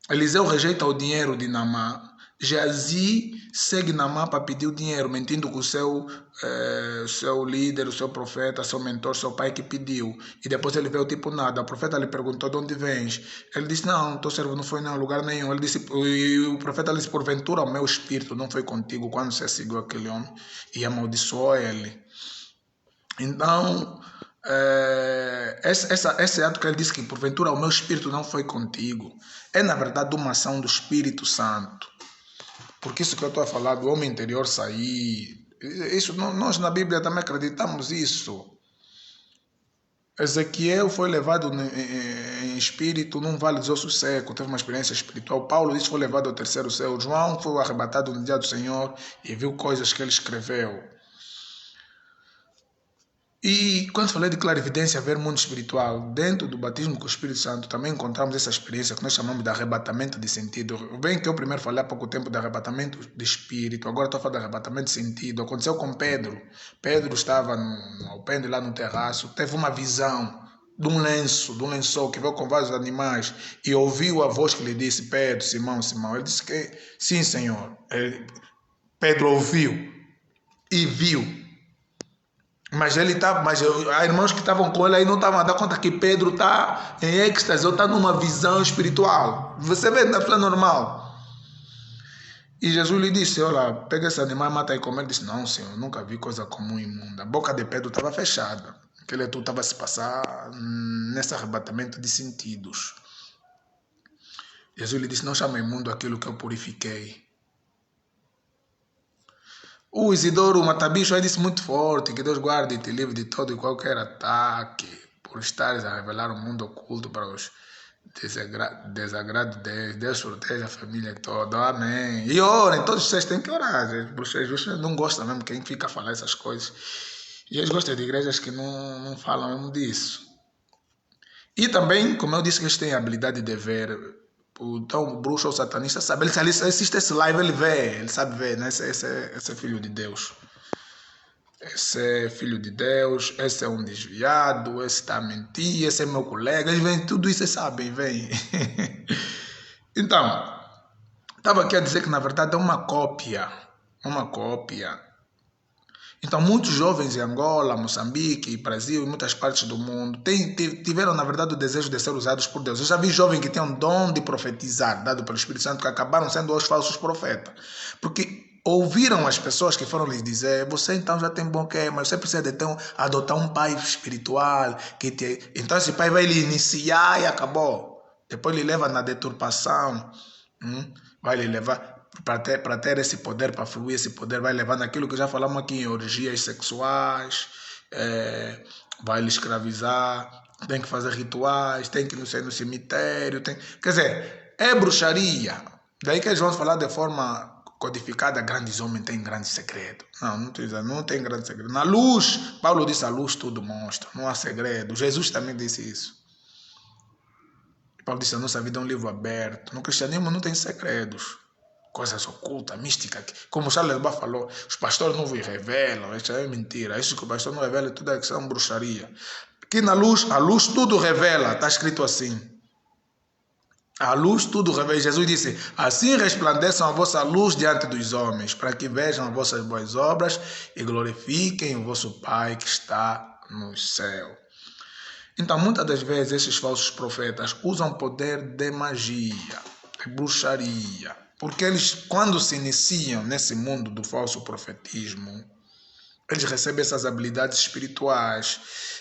Eliseu rejeita o dinheiro de Naamã, Geazi segue Naamã para pedir o dinheiro, mentindo com o seu líder, o seu profeta, seu mentor, seu pai que pediu. E depois ele veio tipo nada. O profeta lhe perguntou: de onde vens? Ele disse: não, teu servo não foi em lugar nenhum. Ele disse, e o profeta lhe disse: porventura o meu espírito não foi contigo quando você seguiu aquele homem? E amaldiçoou ele. Então, esse ato que ele disse que porventura o meu espírito não foi contigo, é na verdade uma ação do Espírito Santo. Porque isso que eu estou a falar do homem interior sair, isso, nós na Bíblia também acreditamos isso. Ezequiel foi levado em espírito num vale dos ossos secos, teve uma experiência espiritual. Paulo disse que foi levado ao terceiro céu. João foi arrebatado no dia do Senhor e viu coisas que ele escreveu. E quando falei de clarividência, ver mundo espiritual, dentro do batismo com o Espírito Santo, também encontramos essa experiência que nós chamamos de arrebatamento de sentido. Bem que eu primeiro falei há pouco tempo de arrebatamento de espírito, agora estou a falar de arrebatamento de sentido. Aconteceu com Pedro. Pedro estava ao pé lá no terraço, teve uma visão de um lençol que veio com vários animais e ouviu a voz que lhe disse: Pedro, Simão, Simão. Ele disse que sim, Senhor. Pedro ouviu e viu. Mas há irmãos que estavam com ele aí não estavam a dar conta que Pedro está em êxtase, ou está numa visão espiritual. Você vê na pessoa normal. E Jesus lhe disse: olha, pega esse animal e mata e come. Ele disse: não, Senhor, eu nunca vi coisa comum e imunda. A boca de Pedro estava fechada. Aquele tudo estava a se passar nesse arrebatamento de sentidos. Jesus lhe disse: não chame imundo aquilo que eu purifiquei. O Isidoro, o Matabicho, aí disse muito forte: que Deus guarde e te livre de todo e qualquer ataque por estares a revelar o mundo oculto para os desagrado de Deus. Deus proteja a família toda. Amém. E orem, todos vocês têm que orar. Vocês não gostam mesmo quem fica a falar essas coisas. E eles gostam de igrejas que não falam mesmo disso. E também, como eu disse, que eles têm a habilidade de ver. Então, o bruxo ou satanista sabe. Ele assiste esse live, ele vê. Ele sabe ver, né? Esse é filho de Deus. Esse é filho de Deus. Esse é um desviado. Esse está a mentir. Esse é meu colega. Eles veem tudo isso, eles sabem, vem. Então, estava aqui a dizer que na verdade é uma cópia. Uma cópia. Então, muitos jovens em Angola, Moçambique, Brasil e muitas partes do mundo tiveram, na verdade, o desejo de ser usados por Deus. Eu já vi jovens que tinham dom de profetizar, dado pelo Espírito Santo, que acabaram sendo os falsos profetas. Porque ouviram as pessoas que foram lhes dizer: você então já tem bom que, mas você precisa de adotar um pai espiritual. Então esse pai vai lhe iniciar e acabou. Depois lhe leva na deturpação. Vai lhe levar... Para ter esse poder, para fluir esse poder, vai levar naquilo que já falamos aqui em orgias sexuais, vai lhe escravizar, tem que fazer rituais, tem que não sei, no cemitério, quer dizer, é bruxaria. Daí que eles vão falar de forma codificada: grandes homens têm grande segredo. Não tem grande segredo. Na luz, Paulo disse: a luz tudo mostra, não há segredo. Jesus também disse isso. Paulo disse: a nossa vida é um livro aberto. No cristianismo não tem segredos. Coisas ocultas, místicas. Como o Charles Ba falou, os pastores não vos revelam. Isso é mentira. Isso que o pastor não revela, tudo é que são bruxaria. Aqui na luz, a luz tudo revela. Está escrito assim. A luz tudo revela. Jesus disse: assim resplandeçam a vossa luz diante dos homens, para que vejam as vossas boas obras e glorifiquem o vosso Pai que está no céu. Então, muitas das vezes, esses falsos profetas usam poder de magia, de bruxaria. Porque eles, quando se iniciam nesse mundo do falso profetismo, eles recebem essas habilidades espirituais.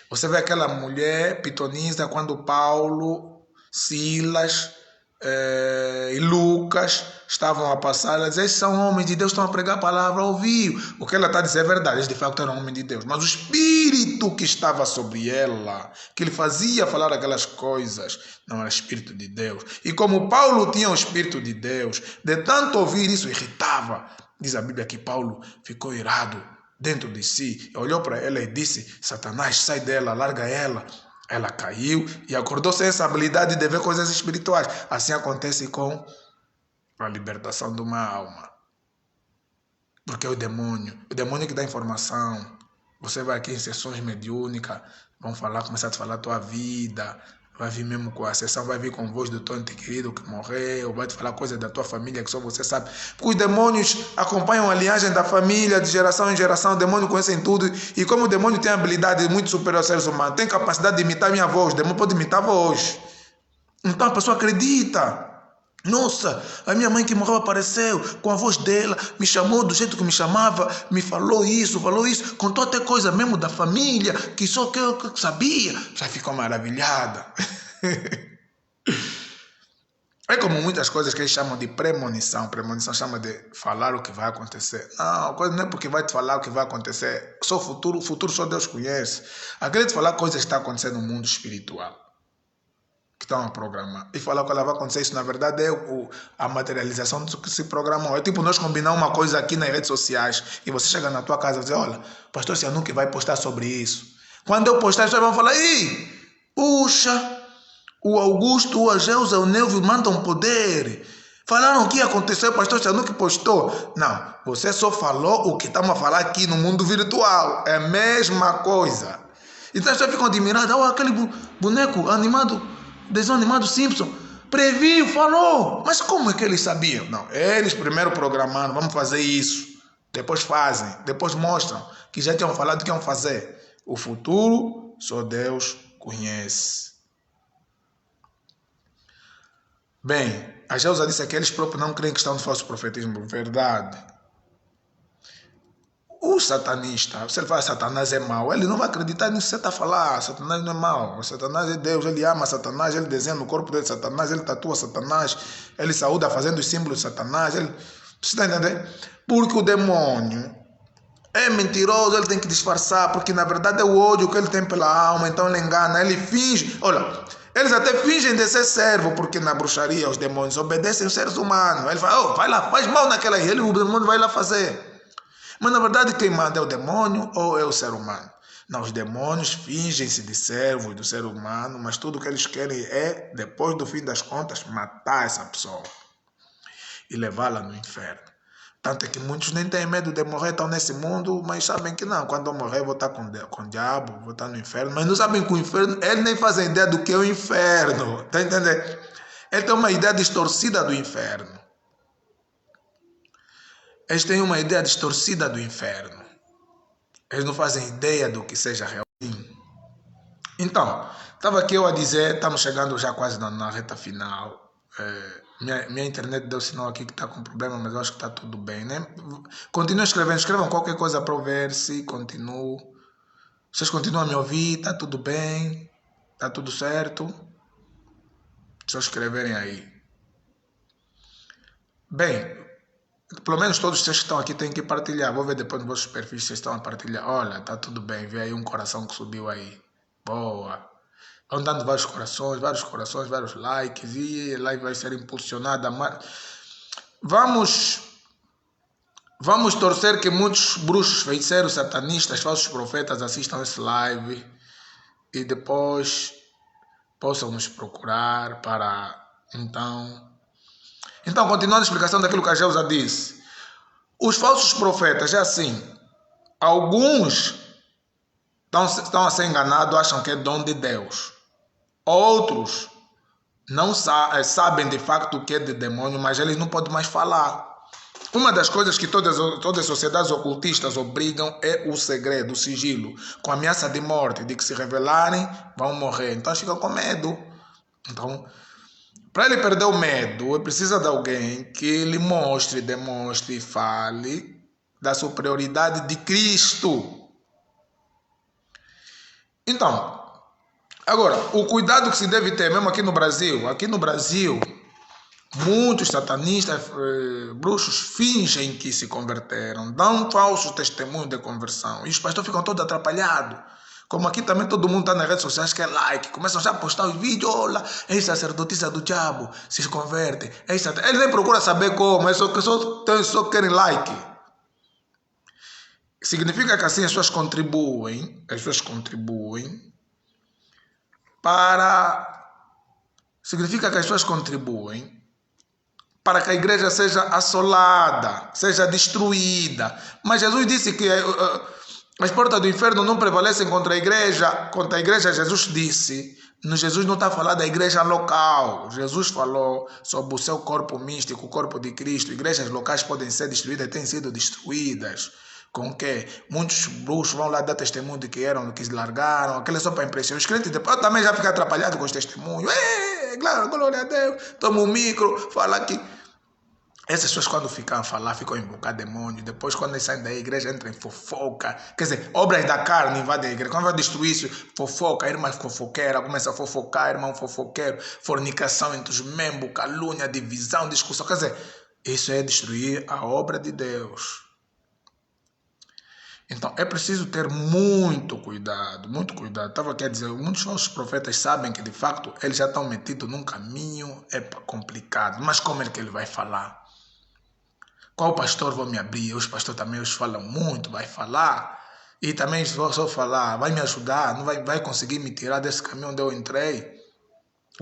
Você vê aquela mulher pitonisa quando Paulo, Silas e Lucas estavam a passar, ela dizia: esses são homens de Deus, estão a pregar a palavra, ouviu. O que ela está a dizer é verdade, eles de facto eram homens de Deus. Mas o espírito que estava sobre ela, que lhe fazia falar aquelas coisas, não era espírito de Deus. E como Paulo tinha o espírito de Deus, de tanto ouvir isso irritava. Diz a Bíblia que Paulo ficou irado dentro de si, olhou para ela e disse: Satanás, sai dela, larga ela. Ela caiu e acordou sem essa habilidade de ver coisas espirituais. Assim acontece com a libertação de uma alma. Porque é o demônio que dá informação. Você vai aqui em sessões mediúnicas, vão começar a te falar a tua vida. Vai vir mesmo com a sessão, vai vir com a voz do teu ente querido que morreu, vai te falar coisas da tua família que só você sabe. Porque os demônios acompanham a linhagem da família, de geração em geração, o demônio conhece tudo. E como o demônio tem habilidade muito superior aos seres humanos, tem capacidade de imitar a minha voz, o demônio pode imitar a voz. Então a pessoa acredita. Nossa, a minha mãe que morreu apareceu com a voz dela, me chamou do jeito que me chamava, me falou isso, contou até coisa mesmo da família, que só que eu sabia. Já ficou maravilhada. É como muitas coisas que eles chamam de premonição. Premonição chama de falar o que vai acontecer. Não, coisa não é porque vai te falar o que vai acontecer. Só o futuro só Deus conhece. Aquele de falar coisas que estão acontecendo no mundo espiritual, que estão a programar. E falar que ela vai acontecer, isso na verdade é a materialização do que se programou. É tipo nós combinar uma coisa aqui nas redes sociais e você chega na tua casa e dizer: olha, o pastor Sianuque vai postar sobre isso. Quando eu postar, vocês vão falar: ih, puxa, o Augusto, o Ageusa, o Neuvo mandam poder. Falaram que ia acontecer, o pastor Sianuque postou. Não, você só falou o que estamos a falar aqui no mundo virtual. É a mesma coisa. Então as pessoas ficam admiradas, oh, aquele boneco animado, desenho animado Simpson, previu, falou. Mas como é que eles sabiam? Não, eles primeiro programaram, vamos fazer isso. Depois fazem, depois mostram que já tinham falado que iam fazer. O futuro só Deus conhece. Bem, a Geusa disse que eles próprios não creem que estão no falso profetismo. Verdade. O satanista, se ele fala que Satanás é mau, ele não vai acreditar nisso que você está a falar. Satanás não é mau. Satanás é Deus, ele ama Satanás, ele desenha no corpo dele Satanás, ele tatua Satanás, ele saúda fazendo os símbolos de Satanás. Você está entendendo? Porque o demônio é mentiroso, ele tem que disfarçar, porque na verdade é o ódio que ele tem pela alma, então ele engana, ele finge. Olha, eles até fingem de ser servo, porque na bruxaria os demônios obedecem os seres humanos. Ele fala, oh, vai lá, faz mal naquela aí, o demônio vai lá fazer. Mas na verdade quem manda é o demônio ou é o ser humano? Não, os demônios fingem-se de servos do ser humano, mas tudo que eles querem é, depois do fim das contas, matar essa pessoa e levá-la no inferno. Tanto é que muitos nem têm medo de morrer, estão nesse mundo, mas sabem que não, quando eu morrer vou estar com o diabo, vou estar no inferno, mas não sabem que o inferno, eles nem fazem ideia do que é o inferno, tá entendendo? Ele tem uma ideia distorcida do inferno. Eles têm uma ideia distorcida do inferno. Eles não fazem ideia do que seja real. Então, estava aqui eu a dizer, estamos chegando já quase na reta final. Minha internet deu sinal aqui que está com problema, mas eu acho que está tudo bem, né? Continuem escrevendo, escrevam qualquer coisa para eu ver se continuo. Vocês continuam a me ouvir, está tudo bem, está tudo certo. Só escreverem aí. Bem, pelo menos todos vocês que estão aqui têm que partilhar. Vou ver depois nos vossos perfis se vocês estão a partilhar. Olha, está tudo bem, vê aí um coração que subiu aí. Boa. Vão dando vários corações, vários likes e a live vai ser impulsionada. Vamos torcer que muitos bruxos, feiticeiros, satanistas, falsos profetas assistam esse live e depois possam nos procurar para Então, continuando a explicação daquilo que a Geusa disse. Os falsos profetas, é assim, alguns estão a ser enganados, acham que é dom de Deus. Outros não sabem de facto o que é de demônio, mas eles não podem mais falar. Uma das coisas que todas as sociedades ocultistas obrigam é o segredo, o sigilo, com ameaça de morte, de que se revelarem vão morrer. Então ficam com medo. Então, para ele perder o medo, ele precisa de alguém que lhe demonstre e fale da superioridade de Cristo. Então, agora, o cuidado que se deve ter, mesmo aqui no Brasil, muitos satanistas, bruxos, fingem que se converteram, dão falsos testemunhos de conversão, e os pastores ficam todos atrapalhados. Como aqui também todo mundo está nas redes sociais que é like, começam já a postar os vídeos, olha, é sacerdotisa do diabo, se converte. Eles nem procuram saber como, eles só querem like. Significa que assim as pessoas contribuem para que a igreja seja assolada, seja destruída. Mas Jesus disse que as portas do inferno não prevalecem contra a igreja. Contra a igreja, Jesus disse. Jesus não está a falar da igreja local. Jesus falou sobre o seu corpo místico, o corpo de Cristo. Igrejas locais podem ser destruídas, têm sido destruídas. Com que muitos bruxos vão lá dar testemunho de que eram, que largaram, aquele só para impressionar. Os crentes depois também já ficam atrapalhados com os testemunhos. Glória a Deus, toma um micro, fala aqui. Essas pessoas quando ficam a falar, ficam a invocar demônios. Depois quando eles saem da igreja, entram em fofoca. Quer dizer, obras da carne invadem a igreja. Quando vai destruir isso, fofoca, irmã fofoqueira, começa a fofocar, irmão fofoqueiro, fornicação entre os membros, calúnia, divisão, discussão. Quer dizer, isso é destruir a obra de Deus. Então, é preciso ter muito cuidado, muito cuidado. Estava aqui a dizer, muitos falsos profetas sabem que, de facto, eles já estão metidos num caminho complicado. Mas como é que ele vai falar? Qual pastor vai me abrir? Os pastores também eles falam muito, vai falar. E também só falar, vai me ajudar, não vai conseguir me tirar desse caminho onde eu entrei.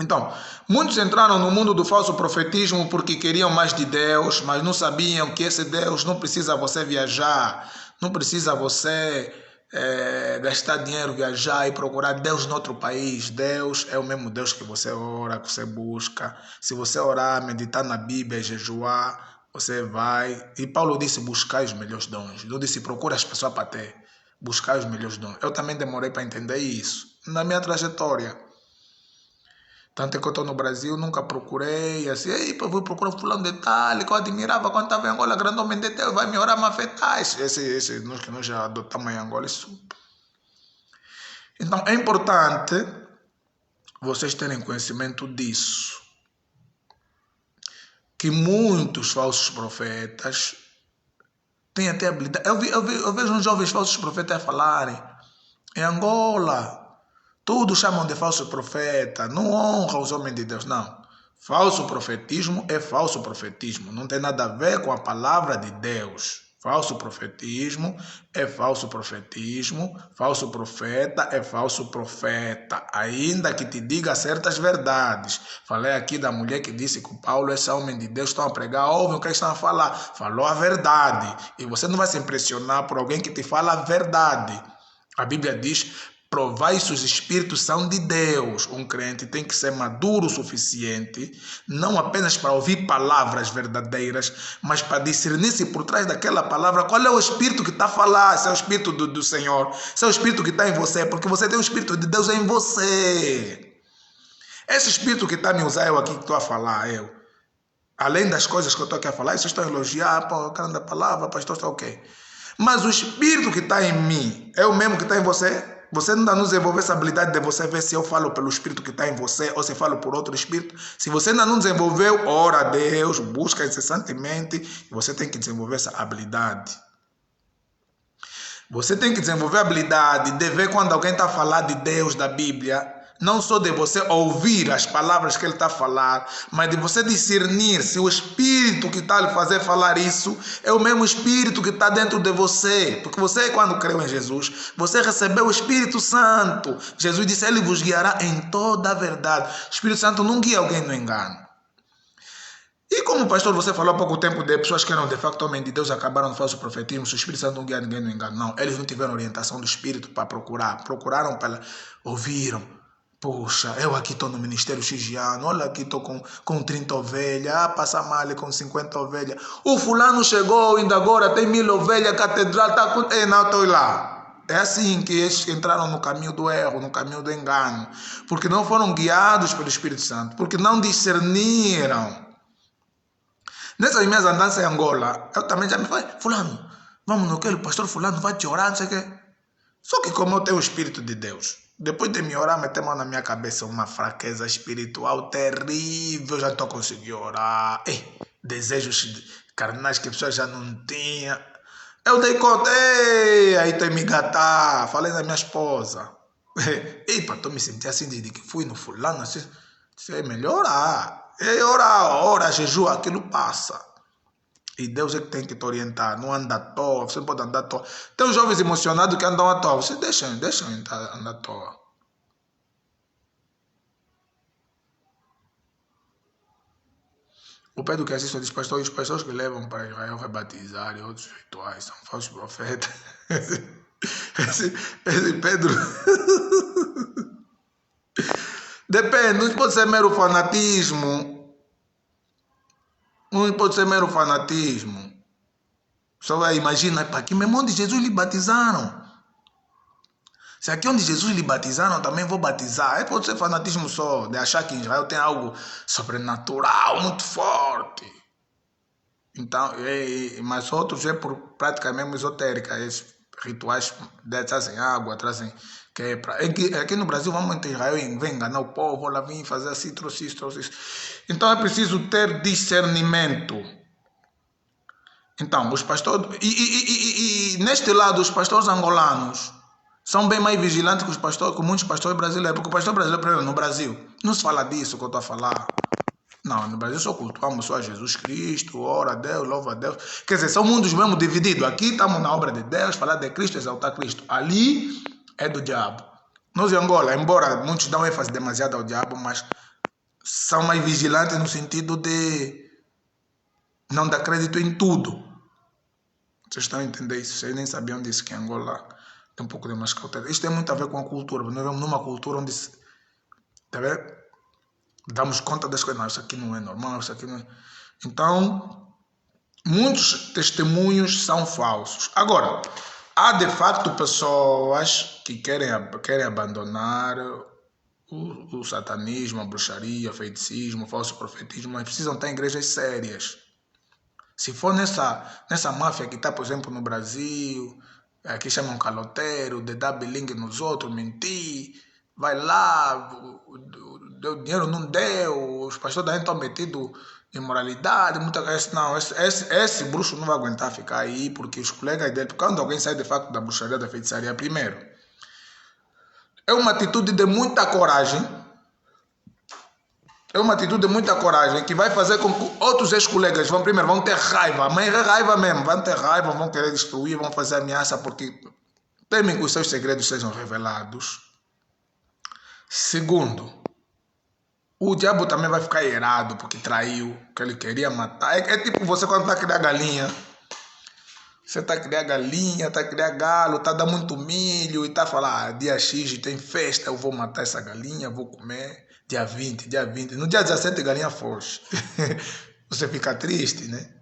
Então, muitos entraram no mundo do falso profetismo porque queriam mais de Deus, mas não sabiam que esse Deus não precisa você viajar, não precisa você gastar dinheiro, viajar e procurar Deus no outro país. Deus é o mesmo Deus que você ora, que você busca. Se você orar, meditar na Bíblia, jejuar, você vai. E Paulo disse: buscar os melhores dons. Não disse: procura as pessoas para ter. Buscar os melhores dons. Eu também demorei para entender isso na minha trajetória. Tanto é que eu estou no Brasil, nunca procurei assim, ei, vou procurar fulano de tal, que eu admirava quando estava em Angola, grande homem de Deus, vai me orar, me afetar. Nós que nós já adotamos em Angola, isso. Então é importante vocês terem conhecimento disso. Que muitos falsos profetas têm até habilidade. Eu vejo uns jovens falsos profetas falarem em Angola. Tudo chamam de falso profeta, não honram os homens de Deus, não. Falso profetismo é falso profetismo, não tem nada a ver com a palavra de Deus. Falso profetismo é falso profetismo, falso profeta é falso profeta, ainda que te diga certas verdades. Falei aqui da mulher que disse que o Paulo, esse homem de Deus, estão a pregar, ouvem o que eles estão a falar. Falou a verdade, e você não vai se impressionar por alguém que te fala a verdade. A Bíblia diz: provai se os espíritos são de Deus. Um crente tem que ser maduro o suficiente, não apenas para ouvir palavras verdadeiras, mas para discernir se por trás daquela palavra qual é o espírito que está a falar, se é o espírito do Senhor, se é o espírito que está em você, porque você tem o espírito de Deus em você. Esse espírito que está a me usar, eu aqui que estou a falar, além das coisas que eu estou aqui a falar, isso eu estou a elogiar, pô, cara da palavra, pastor, está ok. Mas o espírito que está em mim é o mesmo que está em você? Você ainda não desenvolveu essa habilidade de você ver se eu falo pelo espírito que está em você ou se falo por outro espírito. Se você ainda não desenvolveu, ora a Deus, busca incessantemente. Você tem que desenvolver essa habilidade. Você tem que desenvolver a habilidade de ver quando alguém está a falar de Deus, da Bíblia. Não só de você ouvir as palavras que ele está a falar, mas de você discernir se o espírito que está a lhe fazer falar isso é o mesmo espírito que está dentro de você. Porque você, quando creu em Jesus, você recebeu o Espírito Santo. Jesus disse: ele vos guiará em toda a verdade. O Espírito Santo não guia alguém no engano. E como pastor, você falou há pouco tempo de pessoas que eram de facto homens de Deus, acabaram no falso profetismo, se o Espírito Santo não guia ninguém no engano. Não, eles não tiveram orientação do Espírito para procurar. Procuraram, ouviram. Poxa, eu aqui estou no Ministério Xigiano, olha aqui estou com 30 ovelhas, passa mal com 50 ovelhas. O fulano chegou, ainda agora tem 1000 ovelhas, catedral, está com... não, estou lá. É assim que eles entraram no caminho do erro, no caminho do engano, porque não foram guiados pelo Espírito Santo, porque não discerniram. Nessas minhas andanças em Angola, eu também já me falei: fulano, vamos no que o pastor fulano vai te orar, não sei o quê. Só que como eu tenho o Espírito de Deus, depois de me orar, meter mão na minha cabeça uma fraqueza espiritual terrível, já estou conseguindo orar. Desejos carnais que a pessoa já não tinha. Eu dei conta, aí estou a me gatar. Falei na minha esposa. Estou me sentindo assim, de que fui no fulano, assim, é melhor orar. Ora, jejua, aquilo passa. E Deus é que tem que te orientar, não anda à toa, você não pode andar à toa. Tem os jovens emocionados que andam à toa, você deixa andar à toa. O Pedro que assiste diz: pastor, os pastores que levam para Israel rebatizar e outros rituais são falsos profetas. Esse Pedro... Depende, não pode ser mero fanatismo. Não pode ser mero fanatismo. Só vai imaginar, para aqui mesmo onde Jesus lhe batizaram. Se aqui onde Jesus lhe batizaram, também vou batizar. Pode ser fanatismo só, de achar que em Israel tem algo sobrenatural, muito forte. Então, mas outros é por prática mesmo esotérica. Esses rituais trazem água, trazem... Aqui no Brasil, vamos em Israel e vem enganar o povo, lá vem fazer assim, trouxe isso. Então é preciso ter discernimento. Então, os pastores... E neste lado, os pastores angolanos são bem mais vigilantes que muitos pastores brasileiros. Porque o pastor brasileiro, no Brasil, não se fala disso que eu estou a falar. Não, no Brasil só cultuamos só a Jesus Cristo, ora a Deus, louva a Deus. Quer dizer, são mundos mesmo divididos. Aqui estamos na obra de Deus, falar de Cristo, exaltar Cristo. Ali é do diabo. Nós em Angola, embora muitos dão ênfase demasiado ao diabo, mas são mais vigilantes no sentido de não dar crédito em tudo. Vocês estão a entender isso? Vocês nem sabiam disso, que em Angola Tem um pouco de mais cautela. Isto tem muito a ver com a cultura. Nós vivemos numa cultura onde tá vendo? Damos conta das coisas. Não, isso aqui não é normal, isso aqui não é. Então, muitos testemunhos são falsos. Agora, há de facto pessoas que querem abandonar o satanismo, a bruxaria, o feiticismo, o falso profetismo, mas precisam estar em igrejas sérias. Se for nessa máfia que está, por exemplo, no Brasil, aqui chamam caloteiro, de dar bilingue nos outros, mentir, vai lá, deu dinheiro, não deu, os pastores da gente estão metidos em moralidade, muita coisa. Não, esse bruxo não vai aguentar ficar aí, porque os colegas dele, quando alguém sai de facto da bruxaria, da feitiçaria, primeiro, é uma atitude de muita coragem. É uma atitude de muita coragem que vai fazer com que outros ex-colegas vão ter raiva, mas é raiva mesmo, vão ter raiva, vão querer destruir, vão fazer ameaça porque temem que os seus segredos sejam revelados. Segundo, o diabo também vai ficar irado porque traiu, que ele queria matar. É tipo você quando está a criar galinha. Você está a criar galinha, está a criar galo, está a dar muito milho e está a falar, dia X tem festa, eu vou matar essa galinha, vou comer. Dia 20. No dia 17 a galinha foge. Você fica triste, né?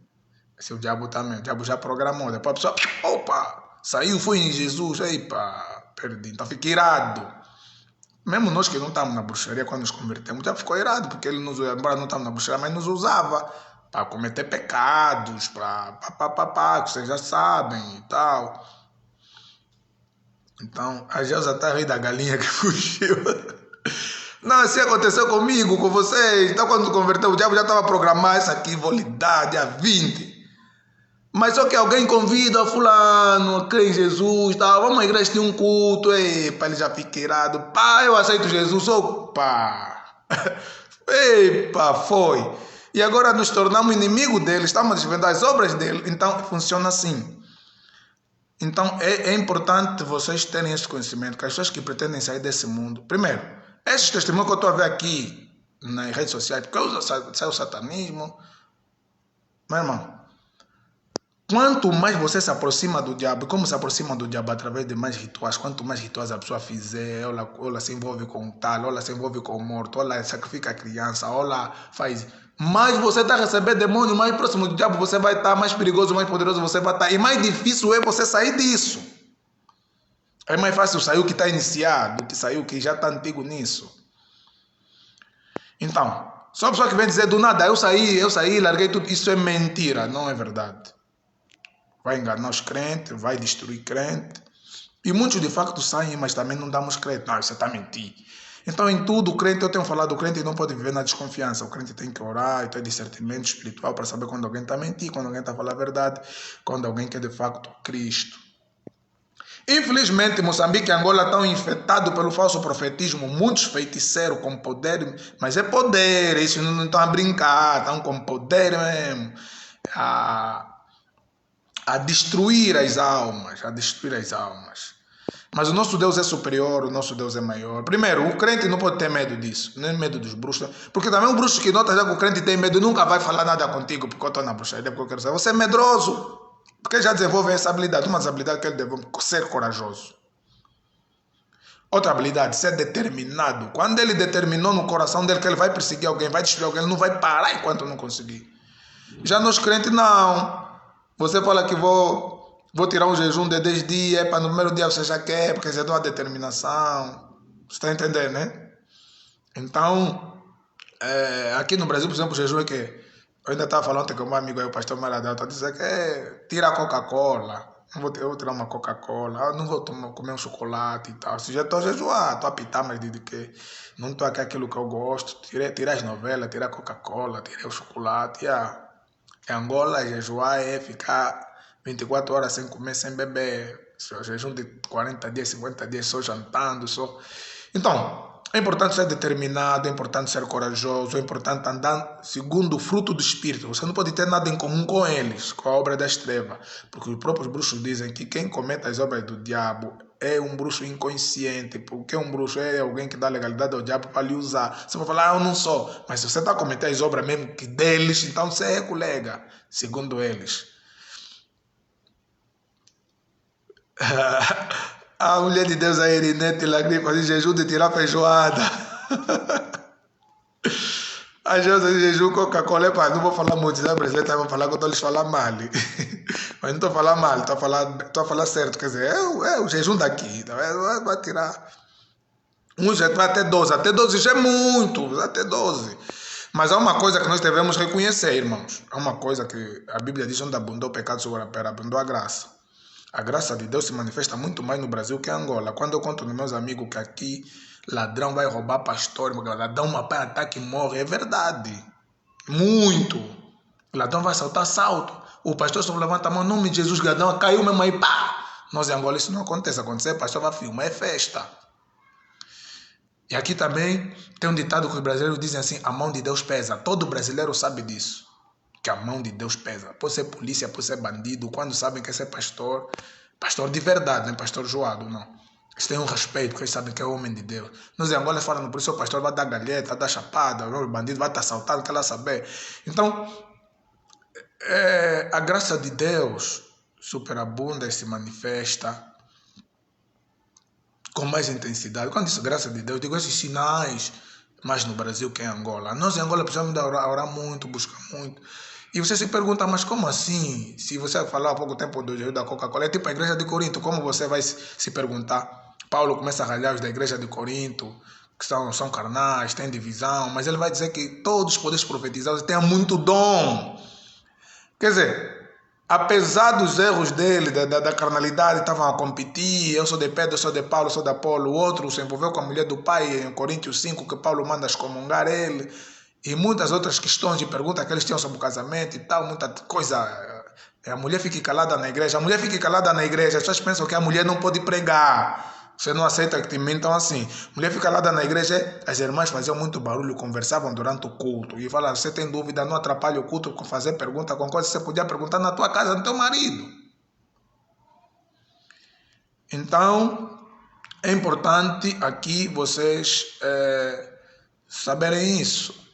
Esse é o diabo também. O diabo já programou. Depois a pessoa, opa, saiu, foi em Jesus. Epa, perdi. Então fica irado. Mesmo nós que não estamos na bruxaria, quando nos convertemos, já ficou irado, porque ele nos, embora não estamos na bruxaria, mas nos usava para cometer pecados, que vocês já sabem e tal. Então, a Geusa está a rir da galinha que fugiu. Não, assim aconteceu comigo, com vocês. Então, quando converteu, o diabo já estava programado. Isso aqui vou lhe dar dia 20. Mas só que alguém convida fulano, crê em Jesus, tá? Vamos à igreja, tem um culto. Epa, ele já fica irado. Pá, eu aceito Jesus. Opa! Epa, foi. E agora nos tornamos inimigos dele. Estamos a desvendar as obras dele. Então, funciona assim. Então, é importante vocês terem esse conhecimento, que as pessoas que pretendem sair desse mundo, primeiro, esses testemunhos que eu estou a ver aqui nas redes sociais, porque sai o satanismo, meu irmão, quanto mais você se aproxima do diabo, como se aproxima do diabo através de mais rituais, quanto mais rituais a pessoa fizer, ela se envolve com tal, ela se envolve com o morto, ela sacrifica a criança, ela faz, mais você está a receber demônio, mais próximo do diabo você vai estar, mais perigoso, mais poderoso você vai estar, e mais difícil é você sair disso. É mais fácil sair o que está iniciado do que sair o que já está antigo nisso. Então, só a pessoa que vem dizer do nada, eu saí, larguei tudo, isso é mentira, não é verdade. Vai enganar os crentes, vai destruir crente. E muitos de facto saem, mas também não damos crédito. Não, você está mentindo. Então, em tudo, o crente, eu tenho falado, o crente não pode viver na desconfiança. O crente tem que orar e ter discernimento espiritual para saber quando alguém está mentindo, quando alguém está falando a verdade, quando alguém quer de facto Cristo. Infelizmente, Moçambique e Angola estão infectados pelo falso profetismo. Muitos feiticeiros com poder, mas é poder, isso não estão a brincar, estão com poder mesmo. A destruir as almas, Mas o nosso Deus é superior, o nosso Deus é maior. Primeiro, o crente não pode ter medo disso, nem medo dos bruxos. Porque também um bruxo que nota já que o crente tem medo nunca vai falar nada contigo, porque eu estou na bruxaria, porque eu quero saber. Você é medroso. Porque já desenvolve essa habilidade, uma das habilidades que ele deve ser corajoso. Outra habilidade, ser determinado. Quando ele determinou no coração dele que ele vai perseguir alguém, vai destruir alguém, ele não vai parar enquanto não conseguir. Já nos crentes, não. Você fala que vou tirar um jejum de 10 dias, para no primeiro dia você já quer, porque você deu uma determinação. Você está entendendo, né? Então, aqui no Brasil, por exemplo, o jejum é que eu ainda estava falando com o meu amigo aí, o pastor Maradão, está dizendo que tira a Coca-Cola. Eu vou tirar uma Coca-Cola, não vou comer um chocolate e tal. Se já estou a jejuar, estou a pitar, mas de que não estou aqui aquilo que eu gosto. Tira as novelas, tira a Coca-Cola, tira o chocolate. Em Angola, jejuar é ficar 24 horas sem comer, sem beber. Jejum de 40 dias, 50 dias, só jantando, só. Então, é importante ser determinado, é importante ser corajoso, é importante andar segundo o fruto do Espírito. Você não pode ter nada em comum com eles, com a obra das trevas. Porque os próprios bruxos dizem que quem comete as obras do diabo é um bruxo inconsciente. Porque um bruxo é alguém que dá legalidade ao diabo para lhe usar. Você vai falar, eu não sou. Mas se você está cometendo as obras mesmo que deles, então você é colega, segundo eles. A mulher de Deus, a Irinete Lagri, fazia jejum de tirar feijoada. Às vezes eu jejum Coca-Cola, não vou falar muito, né, brasileiro? Vou falar que eu estou lhes falando mal. Mas não estou a falar mal, estou a falar certo. Quer dizer, é o jejum daqui. Vai tirar. Um já vai até 12 já é muito, até 12. Mas há uma coisa que nós devemos reconhecer, irmãos. Há uma coisa que a Bíblia diz: onde abundou o pecado, abundou a graça. A graça de Deus se manifesta muito mais no Brasil que em Angola. Quando eu conto nos meus amigos que aqui ladrão vai roubar pastor, ladrão uma pé ataque e morre, é verdade. Muito. O ladrão vai saltar salto. O pastor só levanta a mão, em nome de Jesus, ladrão caiu mesmo aí, pá. Nós em Angola isso não acontece. Acontecer, o pastor vai filmar, é festa. E aqui também tem um ditado que os brasileiros dizem assim: a mão de Deus pesa. Todo brasileiro sabe disso. Que a mão de Deus pesa. Pode ser polícia, pode ser bandido. Quando sabem que esse é pastor, pastor de verdade, não é pastor joado, não. Eles têm um respeito, porque eles sabem que é homem de Deus. Nós em Angola falando, por isso o pastor vai dar galheta, dar chapada, o bandido vai estar assaltando, quer lá saber. Então, a graça de Deus superabunda e se manifesta com mais intensidade. Quando digo graça de Deus, digo esses sinais mais no Brasil que em Angola. Nós em Angola precisamos de orar muito, buscar muito. E você se pergunta, mas como assim? Se você falar há pouco tempo do Jesus da Coca-Cola, é tipo a igreja de Corinto, como você vai se perguntar? Paulo começa a ralhar os da igreja de Corinto, que são carnais, tem divisão, mas ele vai dizer que todos os poderes profetizados têm muito dom. Quer dizer, apesar dos erros dele, da carnalidade, estavam a competir, eu sou de Pedro, eu sou de Paulo, eu sou de Apolo, o outro se envolveu com a mulher do pai em Coríntios 5, que Paulo manda excomungar ele, e muitas outras questões de perguntas que eles tinham sobre o casamento e tal, muita coisa. A mulher fica calada na igreja, as pessoas pensam que a mulher não pode pregar. Você não aceita que te mintam assim. Mulher fica calada na igreja, as irmãs faziam muito barulho, conversavam durante o culto. E falaram, você tem dúvida, não atrapalha o culto com fazer pergunta com coisa, você podia perguntar na tua casa, no teu marido. Então, é importante aqui vocês saberem isso.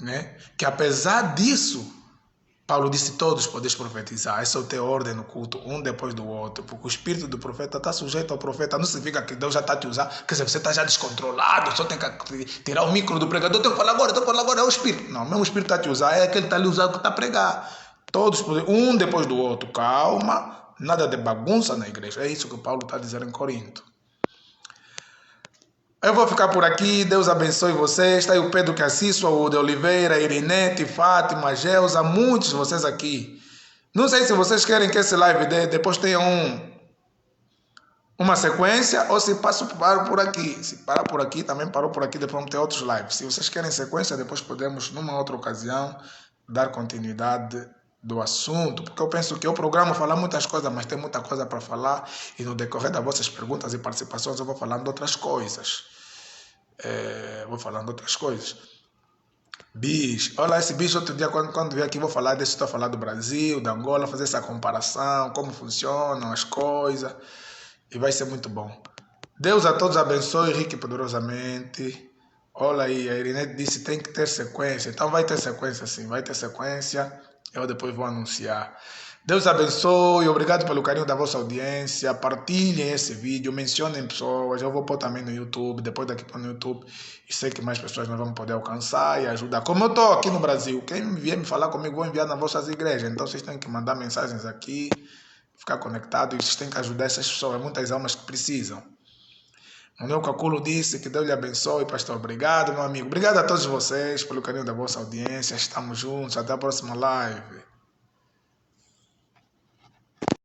Né? Que apesar disso, Paulo disse, todos podeis profetizar. Essa é o teu ordem no culto, um depois do outro. Porque o espírito do profeta está sujeito ao profeta. Não significa que Deus já está te usando. Quer dizer, você está já descontrolado, só tem que tirar o micro do pregador. Tenho que falar agora, é o espírito. Não, mesmo o espírito está te usando, é aquele que está lhe usando que está a pregar. Todos, um depois do outro. Calma, nada de bagunça na igreja. É isso que Paulo está dizendo em Corinto. Eu vou ficar por aqui, Deus abençoe vocês. Está aí o Pedro Cassisso, o de Oliveira, Irinete, Fátima, Gelsa, muitos de vocês aqui. Não sei se vocês querem que esse live depois tenha uma sequência ou se paro por aqui. Se parar por aqui, também parou por aqui, depois vamos ter outros lives. Se vocês querem sequência, depois podemos, numa outra ocasião, dar continuidade do assunto, porque eu penso que o programa fala muitas coisas, mas tem muita coisa para falar e no decorrer das vossas perguntas e participações eu vou falando outras coisas. Bicho, olha esse bicho outro dia quando vier aqui vou falar desse, estou a falar do Brasil, da Angola, fazer essa comparação, como funcionam as coisas e vai ser muito bom. Deus a todos abençoe rico e poderosamente. Olha aí, a Irinete disse tem que ter sequência, então vai ter sequência sim, vai ter sequência. Eu depois vou anunciar. Deus abençoe, obrigado pelo carinho da vossa audiência. Partilhem esse vídeo, mencionem pessoas. Eu vou pôr também no YouTube, depois daqui para no YouTube. E sei que mais pessoas nós vamos poder alcançar e ajudar. Como eu estou aqui no Brasil, quem vier me falar comigo, vou enviar nas vossas igrejas. Então vocês têm que mandar mensagens aqui, ficar conectado e vocês têm que ajudar essas pessoas, muitas almas que precisam. Manuel Caculo disse que Deus lhe abençoe, pastor. Obrigado, meu amigo. Obrigado a todos vocês pelo carinho da vossa audiência. Estamos juntos. Até a próxima live.